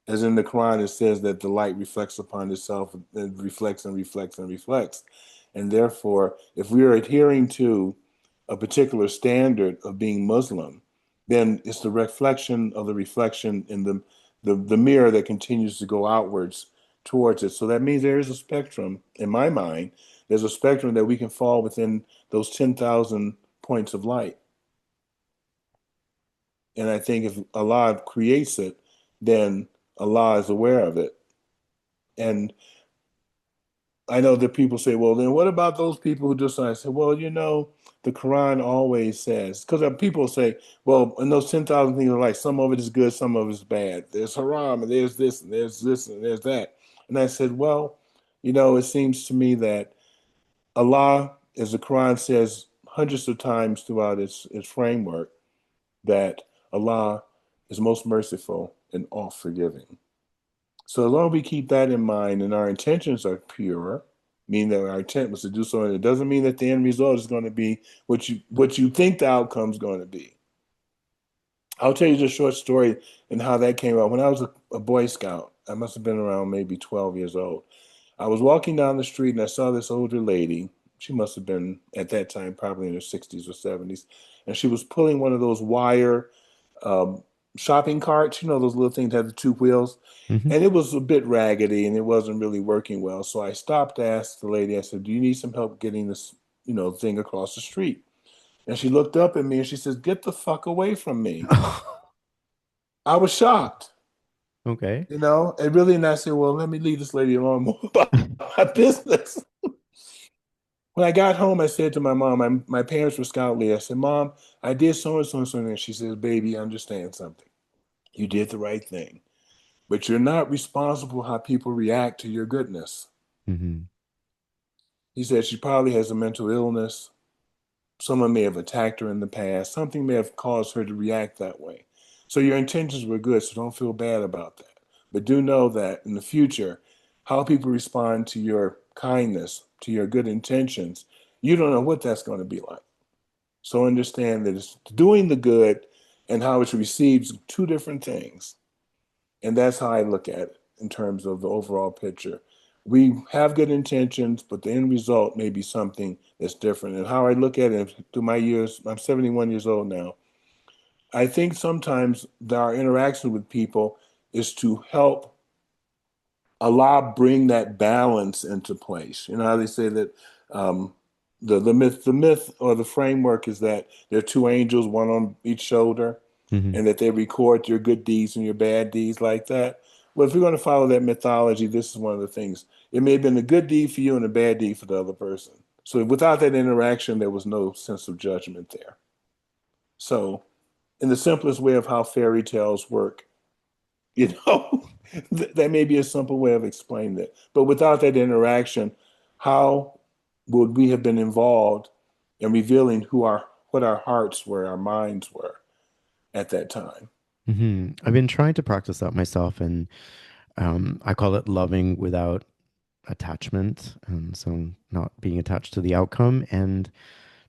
As in the Quran, it says that the light reflects upon itself and reflects and reflects and reflects. And therefore, if we are adhering to a particular standard of being Muslim, then it's the reflection of the reflection in the mirror that continues to go outwards towards it. So that means there is a spectrum, in my mind, there's a spectrum that we can fall within those 10,000 points of light. And I think if Allah creates it, then Allah is aware of it. And I know that people say, well, then what about those people who just, I say, well, the Quran always says, because people say, well, in those 10,000 things are like, some of it is good, some of it is bad. There's haram, and there's this, and there's this, and there's that. And I said, well, it seems to me that Allah, as the Quran says hundreds of times throughout its framework, that Allah is most merciful and all forgiving. So as long as we keep that in mind and our intentions are pure, meaning that our intent was to do so, and it doesn't mean that the end result is going to be what you think the outcome is going to be. I'll tell you just a short story and how that came out. When I was a Boy Scout, I must have been around maybe 12 years old. I was walking down the street and I saw this older lady. She must have been at that time probably in her 60s or 70s, and she was pulling one of those wire um, shopping carts. Those little things that have the two wheels. Hmm. And it was a bit raggedy and it wasn't really working well. So I stopped to ask the lady, I said, do you need some help getting this, thing across the street? And she looked up at me and she says, get the fuck away from me. I was shocked, Okay. and really, and I said, well, let me leave this lady alone more about my business. When I got home, I said to my mom, my parents were scout leaders. I said, Mom, I did so and so and so. And she says, baby, understand something. You did the right thing, but you're not responsible how people react to your goodness. Mm-hmm. He said she probably has a mental illness. Someone may have attacked her in the past. Something may have caused her to react that way. So your intentions were good, so don't feel bad about that. But do know that in the future, how people respond to your kindness, to your good intentions, you don't know what that's going to be like. So understand that it's doing the good and how it's received two different things. And that's how I look at it in terms of the overall picture. We have good intentions, but the end result may be something that's different. And how I look at it through my years, I'm 71 years old now. I think sometimes our interaction with people is to help bring that balance into place. You know how they say that um, the myth or the framework is that there are two angels, one on each shoulder, Mm-hmm. and that they record your good deeds and your bad deeds like that. Well, if we're going to follow that mythology, this is one of the things. It may have been a good deed for you and a bad deed for the other person. So without that interaction, there was no sense of judgment there. So, in the simplest way of how fairy tales work, you know, that may be a simple way of explaining it. But without that interaction, how would we have been involved in revealing what our hearts were, our minds were at that time? Mm-hmm. I've been trying to practice that myself, and I call it loving without attachment. And so not being attached to the outcome and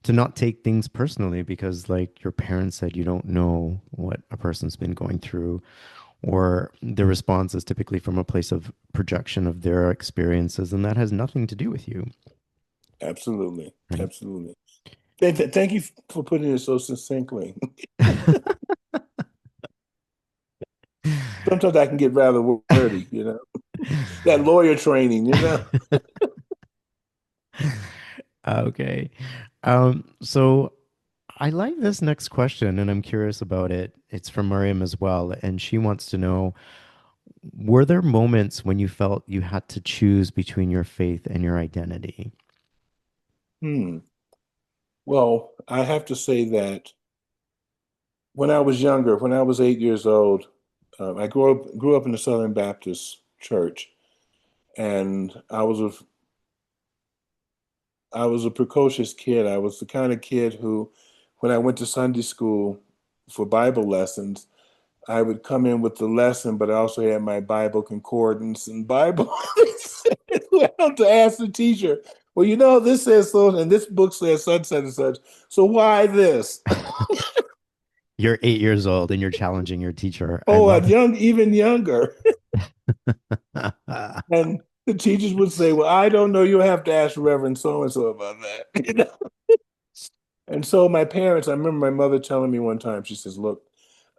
to not take things personally because, like your parents said, you don't know what a person's been going through, or their response is typically from a place of projection of their experiences, and that has nothing to do with you. Absolutely. Right. Absolutely. Thank you for putting it so succinctly. Sometimes I can get rather wordy, you know, that lawyer training, you know. Okay. So I like this next question and I'm curious about it. It's from Mariam as well. And she wants to know, were there moments when you felt you had to choose between your faith and your identity? Hmm. Well, I have to say that when I was younger, when I was 8 years old, I grew up in the Southern Baptist Church, and I was a precocious kid. I was the kind of kid who, when I went to Sunday school for Bible lessons, I would come in with the lesson, but I also had my Bible concordance and Bible. I have to ask the teacher, well, you know, this says so, and this book says such and such. So why this? You're 8 years old and you're challenging your teacher. I Oh, love it. even younger. And the teachers would say, well, I don't know. You'll have to ask Reverend so and so about that. You know? And so my parents, I remember my mother telling me one time, she says, look,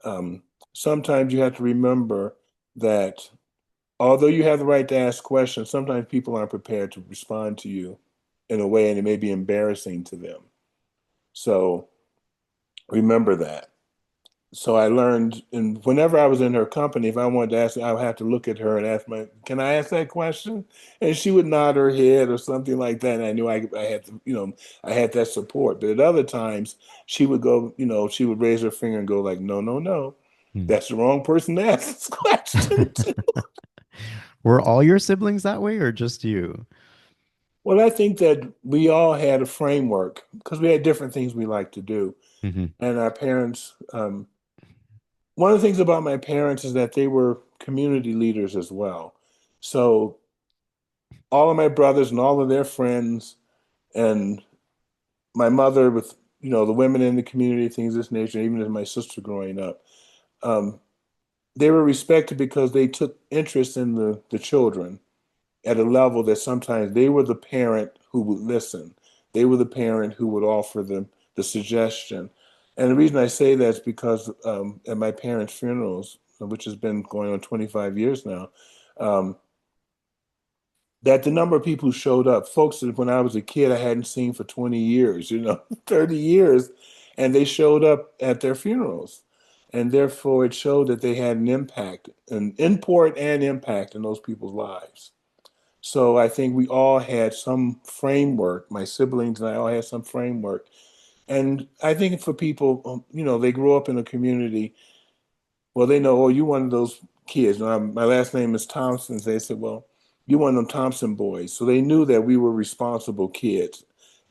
um, sometimes you have to remember that although you have the right to ask questions, sometimes people aren't prepared to respond to you in a way, and it may be embarrassing to them. So remember that. So I learned, and whenever I was in her company, if I wanted to ask, I would have to look at her and ask can I ask that question? And she would nod her head or something like that. And I knew I had to, I had that support. But at other times, she would go, she would raise her finger and go like, no, no, no, Hmm. that's the wrong person to ask this question to. Were all your siblings that way or just you? Well, I think that we all had a framework because we had different things we like to do. Hmm. And our parents, one of the things about my parents is that they were community leaders as well. So all of my brothers and all of their friends and my mother with, the women in the community, things of this nature, even as my sister growing up, um, they were respected because they took interest in the children at a level that sometimes they were the parent who would listen. They were the parent who would offer them the suggestion. And the reason I say that is because at my parents' funerals, which has been going on 25 years now, um, that the number of people who showed up, folks that when I was a kid I hadn't seen for 20 years, 30 years, and they showed up at their funerals. And therefore it showed that they had an impact, an import and impact in those people's lives. So I think we all had some framework. My siblings and I all had some framework. And I think for people, they grow up in a community. Well, they know, oh, you one of those kids. Now, my last name is Thompson. They said, well, you one of them Thompson boys. So they knew that we were responsible kids.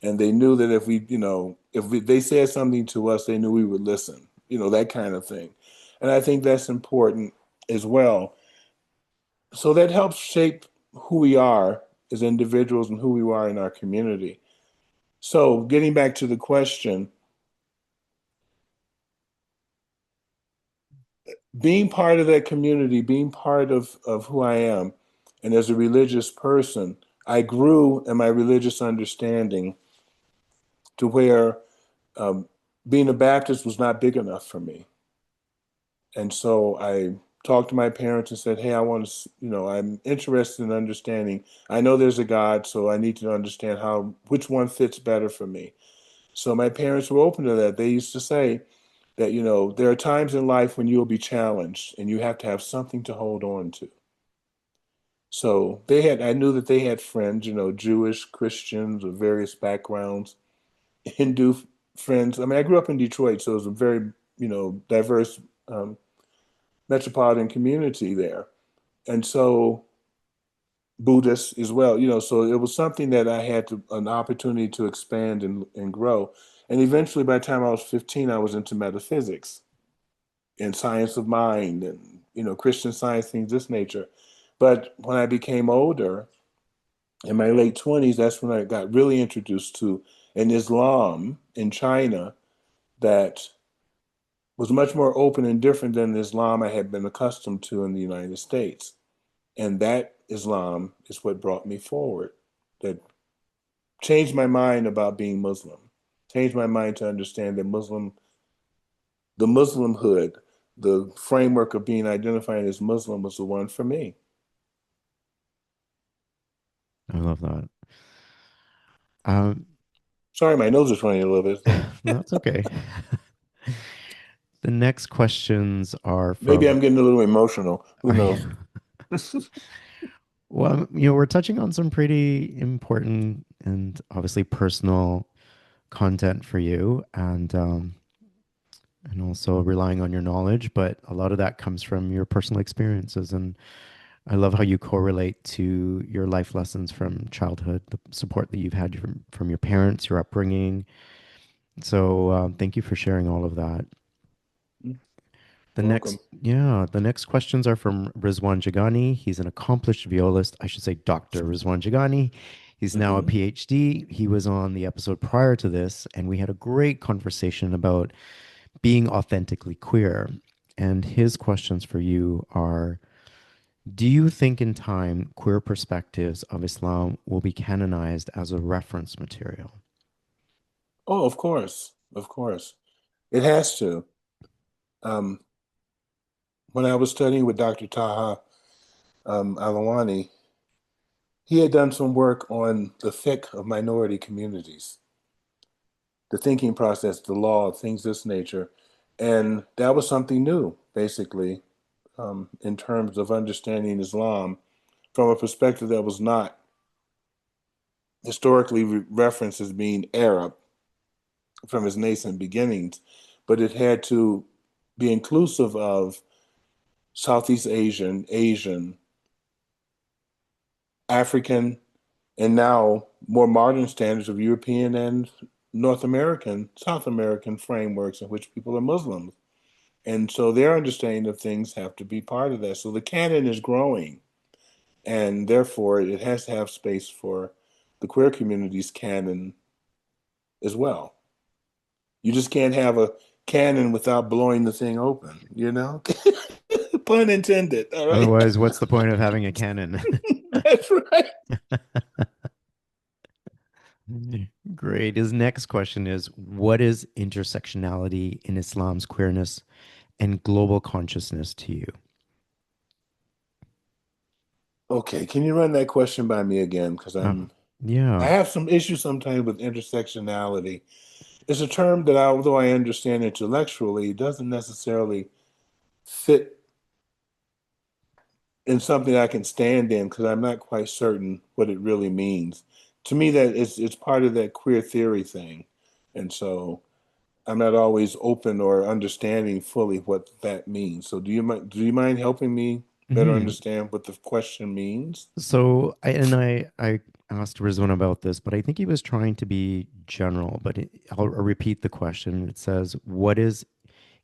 And they knew that they said something to us, they knew we would listen, that kind of thing. And I think that's important as well. So that helps shape who we are as individuals and who we are in our community. So getting back to the question, being part of that community, being part of who I am, and as a religious person, I grew in my religious understanding to where um, being a Baptist was not big enough for me. And so I talked to my parents and said, hey, I want to, I'm interested in understanding. I know there's a God, so I need to understand which one fits better for me. So my parents were open to that. They used to say that, there are times in life when you'll be challenged and you have to have something to hold on to. So I knew that they had friends, Jewish, Christians of various backgrounds, Hindu friends. I mean, I grew up in Detroit, so it was a very, diverse um, metropolitan community there. And so Buddhists as well, so it was something that I had an opportunity to expand and grow. And eventually, by the time I was 15, I was into metaphysics and science of mind and, Christian Science, things of this nature. But when I became older, in my late 20s, that's when I got really introduced to an Islam in China that was much more open and different than the Islam I had been accustomed to in the United States. And that Islam is what brought me forward, that changed my mind about being Muslim, changed my mind to understand that the Muslimhood, the framework of being identified as Muslim was the one for me. I love that. Um, Sorry, my nose is running a little bit there. that's okay. The next questions are Maybe from, I'm getting a little emotional. Who knows? well, we're touching on some pretty important and obviously personal content for you, and also relying on your knowledge, but a lot of that comes from your personal experiences. And I love how you correlate to your life lessons from childhood, the support that you've had from your parents, your upbringing. So thank you for sharing all of that. Welcome. The next questions are from Rizwan Jagani. He's an accomplished violist. I should say Dr. Rizwan Jagani. He's now a Hmm. PhD. He was on the episode prior to this, and we had a great conversation about being authentically queer. And his questions for you are: do you think in time queer perspectives of Islam will be canonized as a reference material? Oh, of course. Of course. It has to. Um, when I was studying with Dr. Taha Alawani, he had done some work on the fiqh of minority communities, the thinking process, the law, things of this nature. And that was something new, basically, in terms of understanding Islam from a perspective that was not historically referenced as being Arab from its nascent beginnings, but it had to be inclusive of Southeast Asian, African, and now more modern standards of European and North American, South American frameworks in which people are Muslims. And so their understanding of things have to be part of that. So the canon is growing, and therefore it has to have space for the queer community's canon as well. You just can't have a canon without blowing the thing open, you know? Pun intended, all right? Otherwise, what's the point of having a canon? That's right. Great. His next question is: what is intersectionality in Islam's queerness and global consciousness to you? Okay, can you run that question by me again? Because Uh, I yeah. have some issues sometimes with intersectionality. It's a term that, although I understand intellectually, it doesn't necessarily fit in something I can stand in because I'm not quite certain what it really means. To me, that it's part of that queer theory thing, and so I'm not always open or understanding fully what that means. So do you mind helping me better Hmm. understand what the question means? So I asked Rizwan about this, but I think he was trying to be general. But I'll repeat the question. It says, "What is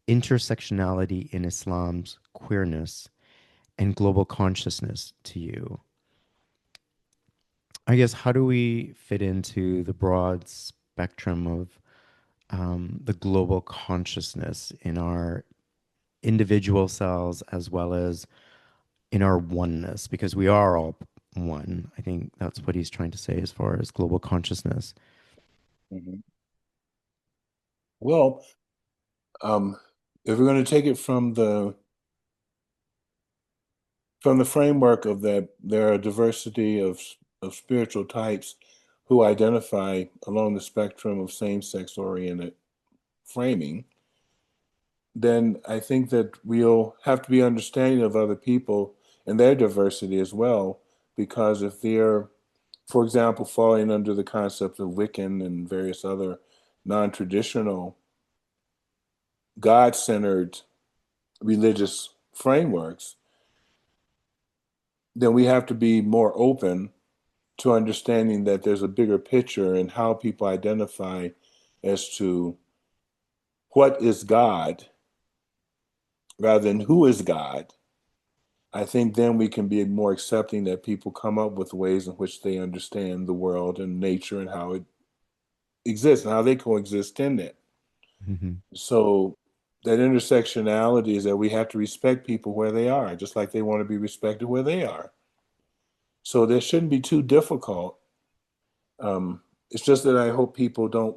intersectionality in Islam's queerness and global consciousness to you?" I guess how do we fit into the broad spectrum of the global consciousness in our individual selves as well as in our oneness? Because we are all one. I think that's what he's trying to say as far as global consciousness. Mhm. Well, um, if we're going to take it from the framework of that, there are a diversity of spiritual types who identify along the spectrum of same-sex oriented framing, then I think that we'll have to be understanding of other people and their diversity as well, because if they're, for example, falling under the concept of Wiccan and various other non-traditional, God-centered religious frameworks, then we have to be more open to understanding that there's a bigger picture in how people identify as to what is God rather than who is God. I think then we can be more accepting that people come up with ways in which they understand the world and nature and how it exists and how they coexist in it. Hmm. So that intersectionality is that we have to respect people where they are, just like they want to be respected where they are. So that shouldn't be too difficult. It's just that I hope people don't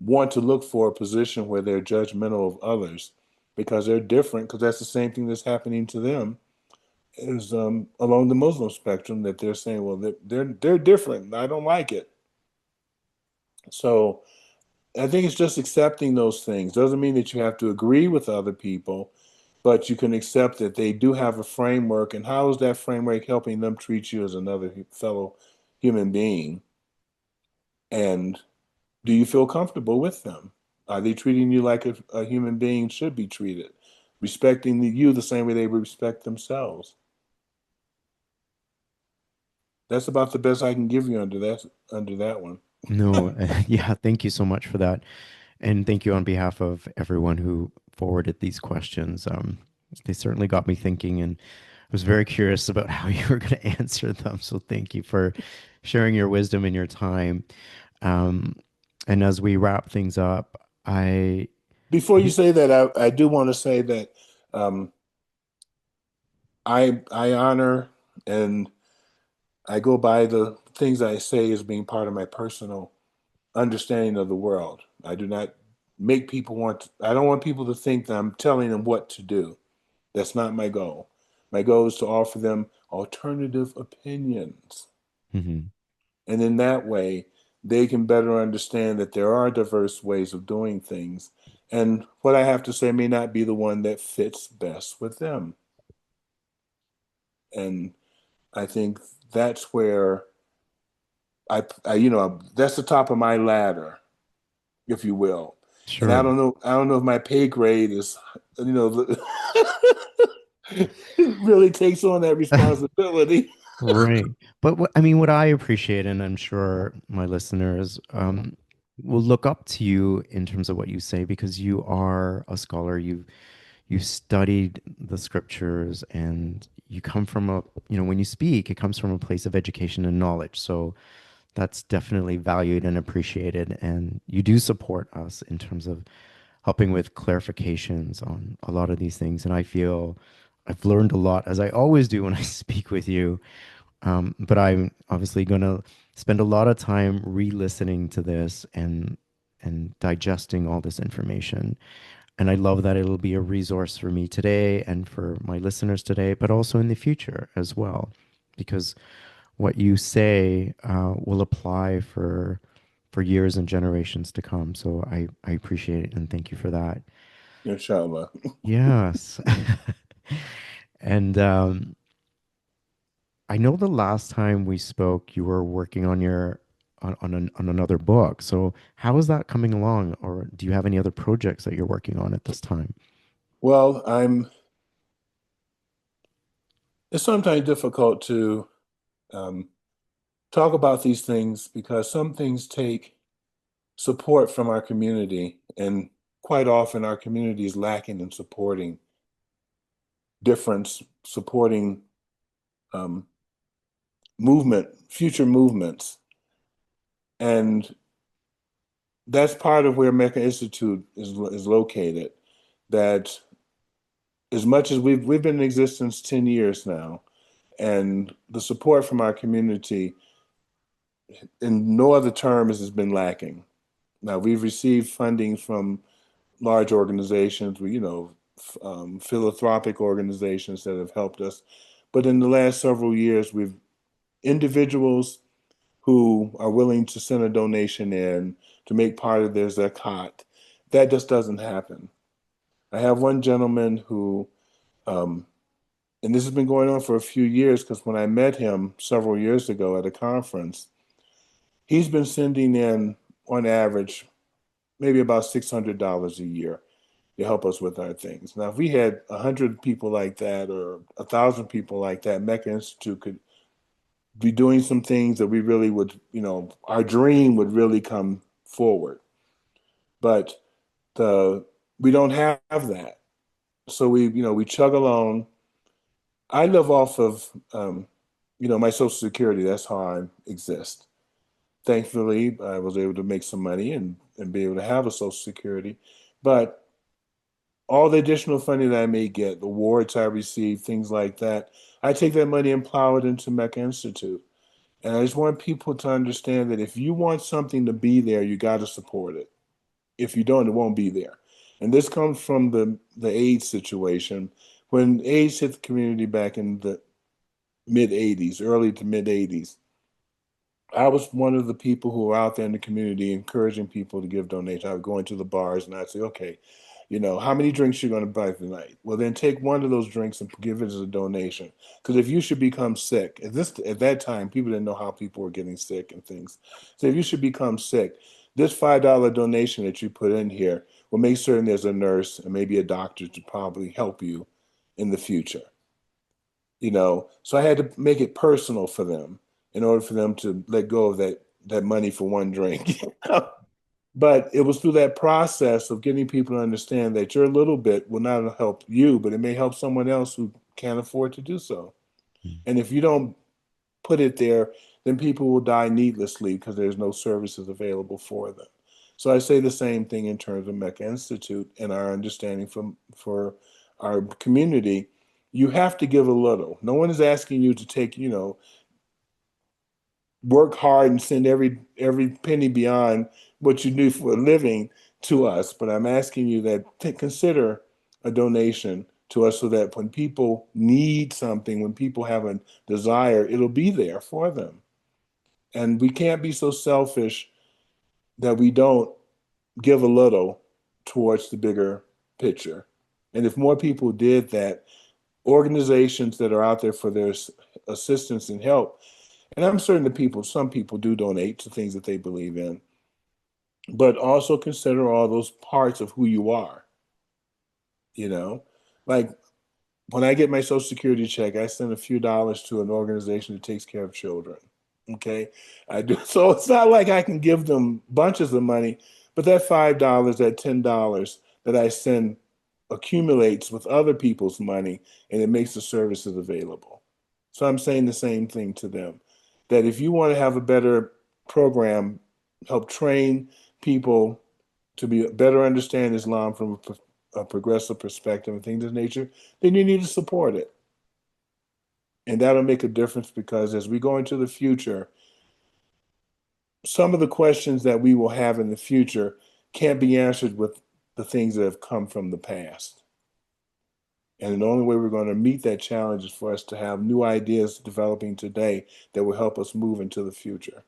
want to look for a position where they're judgmental of others because they're different, because that's the same thing that's happening to them is along the Muslim spectrum, that they're saying, well, they're different. I don't like it. So I think it's just accepting those things. Doesn't mean that you have to agree with other people, but you can accept that they do have a framework. And how is that framework helping them treat you as another fellow human being? And do you feel comfortable with them? Are they treating you like a human being should be treated, respecting you the same way they would respect themselves? That's about the best I can give you under that one. No, yeah, thank you so much for that. And thank you on behalf of everyone who forwarded these questions. They certainly got me thinking, and I was very curious about how you were going to answer them. So thank you for sharing your wisdom and your time. Um, and as we wrap things up, I, Before you say that, I do want to say that um, I honor and I go by the things I say as being part of my personal understanding of the world. I do not make people I don't want people to think that I'm telling them what to do. That's not my goal. My goal is to offer them alternative opinions. Mhm. And in that way, they can better understand that there are diverse ways of doing things. And what I have to say may not be the one that fits best with them. And I think that's where that's the top of my ladder, if you will. And I Sure. don't know, I don't know if my pay grade is, you know, really takes on that responsibility. Right. But what, I mean, what I appreciate, and I'm sure my listeners will look up to you in terms of what you say, because you are a scholar. You've studied the scriptures, and you come from a, when you speak, it comes from a place of education and knowledge. So that's definitely valued and appreciated. And you do support us in terms of helping with clarifications on a lot of these things. And I feel I've learned a lot, as I always do when I speak with you. But I'm obviously going to spend a lot of time re-listening to this and digesting all this information. And I love that it'll be a resource for me today and for my listeners today, but also in the future as well, because what you say will apply for years and generations to come. So I appreciate it and thank you for that. Inshallah. Yes. And I know the last time we spoke, you were working on your on another book. So how is that coming along, or do you have any other projects that you're working on at this time? Well, it's sometimes difficult to um, talk about these things because some things take support from our community, and quite often our community is lacking in supporting difference, supporting um, future movements. And that's part of where Mecca Institute is located. That as much as we've been in existence 10 years now, and the support from our community in no other terms has been lacking. Now we've received funding from large organizations, philanthropic organizations that have helped us. But in the last several years, we've individuals who are willing to send a donation in to make part of their zakat. That just doesn't happen. I have one gentleman who, um, and this has been going on for a few years because when I met him several years ago at a conference, he's been sending in, on average, maybe about $600 a year to help us with our things. Now, if we had 100 people like that or 1,000 people like that, Mecca Institute could be doing some things that we really would, our dream would really come forward. But the we don't have that. So we chug along. I live off of, my Social Security. That's how I exist. Thankfully, I was able to make some money and be able to have a Social Security. But all the additional funding that I may get, the awards I receive, things like that, I take that money and plow it into Mecca Institute. And I just want people to understand that if you want something to be there, you got to support it. If you don't, it won't be there. And this comes from the AIDS situation. When AIDS hit the community back in the mid 80s, early to mid 80s, I was one of the people who were out there in the community encouraging people to give donations. I would go into the bars and I'd say, okay, how many drinks you're going to buy tonight? Well, then take one of those drinks and give it as a donation. Because if you should become sick, at that time, people didn't know how people were getting sick and things. So if you should become sick, this $5 donation that you put in here will make certain there's a nurse and maybe a doctor to probably help you in the future. So I had to make it personal for them in order for them to let go of that money for one drink. But it was through that process of getting people to understand that your little bit will not help you, but it may help someone else who can't afford to do so. And if you don't put it there, then people will die needlessly because there's no services available for them. So I say the same thing in terms of Mecca Institute and our understanding for our community. You have to give a little. No one is asking you to take, work hard and send every penny beyond what you do for a living to us. But I'm asking you that to consider a donation to us so that when people need something, when people have a desire, it'll be there for them. And we can't be so selfish that we don't give a little towards the bigger picture. And if more people did that, organizations that are out there for their assistance and help, and I'm certain that some people do donate to things that they believe in, but also consider all those parts of who you are, you know? Like when I get my Social Security check, I send a few dollars to an organization that takes care of children. Okay. I do. So it's not like I can give them bunches of money, but that $5, that $10 that I send accumulates with other people's money and it makes the services available. So I'm saying the same thing to them that if you want to have a better program, help train people to be better understand Islam from a progressive perspective and things of nature, then you need to support it. And that'll make a difference because as we go into the future, some of the questions that we will have in the future can't be answered with the things that have come from the past. And the only way we're going to meet that challenge is for us to have new ideas developing today that will help us move into the future.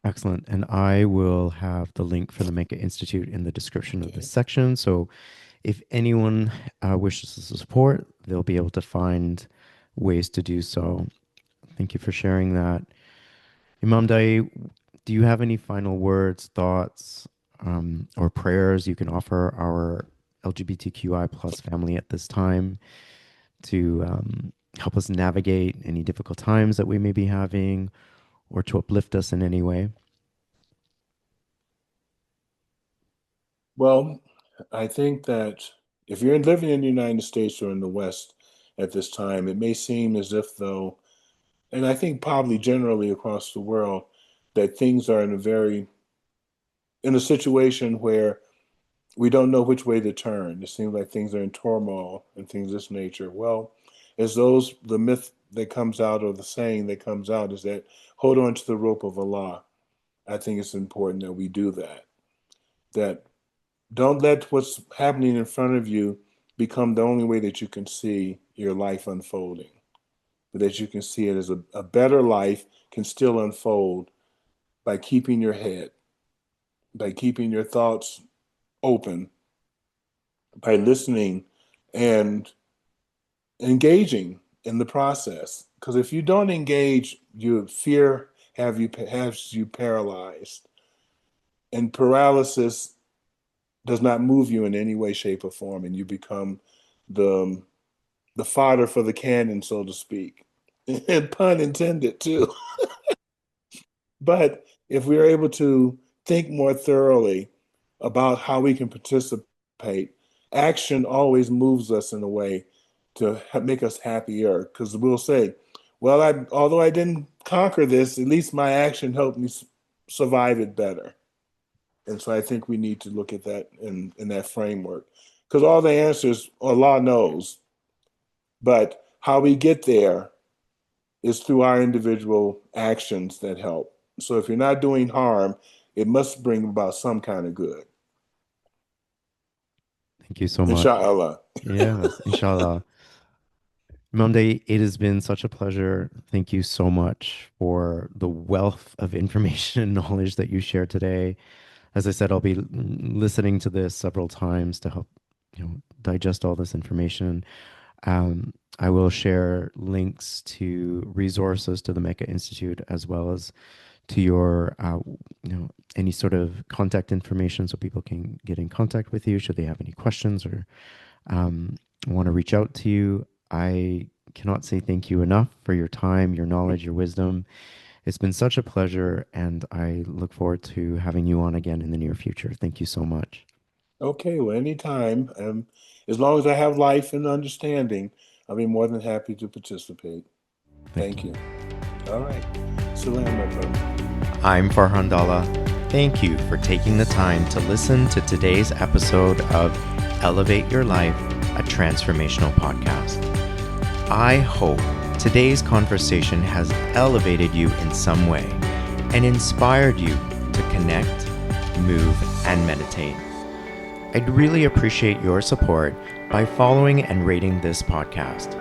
Excellent. And I will have the link for the Mecca Institute in the description of Okay. this section. So if anyone wishes to support, they'll be able to find ways to do so. Thank you for sharing that. Imam Daaiyee, do you have any final words, thoughts, or prayers you can offer our LGBTQI plus family at this time to help us navigate any difficult times that we may be having, or to uplift us in any way? Well, I think that if you're living in the United States or in the West at this time, it may seem as if though, and I think probably generally across the world, that things are in a situation where we don't know which way to turn. It seems like things are in turmoil and things of this nature. Well, the myth that comes out, or the saying that comes out, is that hold on to the rope of Allah. I think it's important that we do that. That don't let what's happening in front of you become the only way that you can see your life unfolding, but that you can see it as a better life can still unfold by keeping your head, by keeping your thoughts open, by listening and engaging in the process. Because if you don't engage, your fear has you paralyzed, and paralysis does not move you in any way, shape, or form, and you become the the fodder for the cannon, so to speak, and pun intended too. But if we're able to think more thoroughly about how we can participate, action always moves us in a way to make us happier. Because we'll say, well, although I didn't conquer this, at least my action helped me survive it better. And so I think we need to look at that in that framework. Because all the answers Allah knows, but how we get there is through our individual actions that help. So if you're not doing harm, it must bring about some kind of good. Thank you so much. Inshallah. Yes, inshallah. Monday, it has been such a pleasure. Thank you so much for the wealth of information and knowledge that you shared today. As I said, I'll be listening to this several times to help, digest all this information. I will share links to resources to the Mecca Institute, as well as to your, any sort of contact information, so people can get in contact with you should they have any questions or want to reach out to you. I cannot say thank you enough for your time, your knowledge, your wisdom. It's been such a pleasure, and I look forward to having you on again in the near future. Thank you so much. Okay, well, anytime. As long as I have life and understanding, I'll be more than happy to participate. Thank you. All right. Salam, my brother. I'm Farhan Dalla. Thank you for taking the time to listen to today's episode of Elevate Your Life, a transformational podcast. I hope today's conversation has elevated you in some way and inspired you to connect, move, and meditate. I'd really appreciate your support by following and rating this podcast.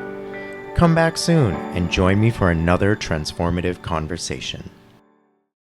Come back soon and join me for another transformative conversation.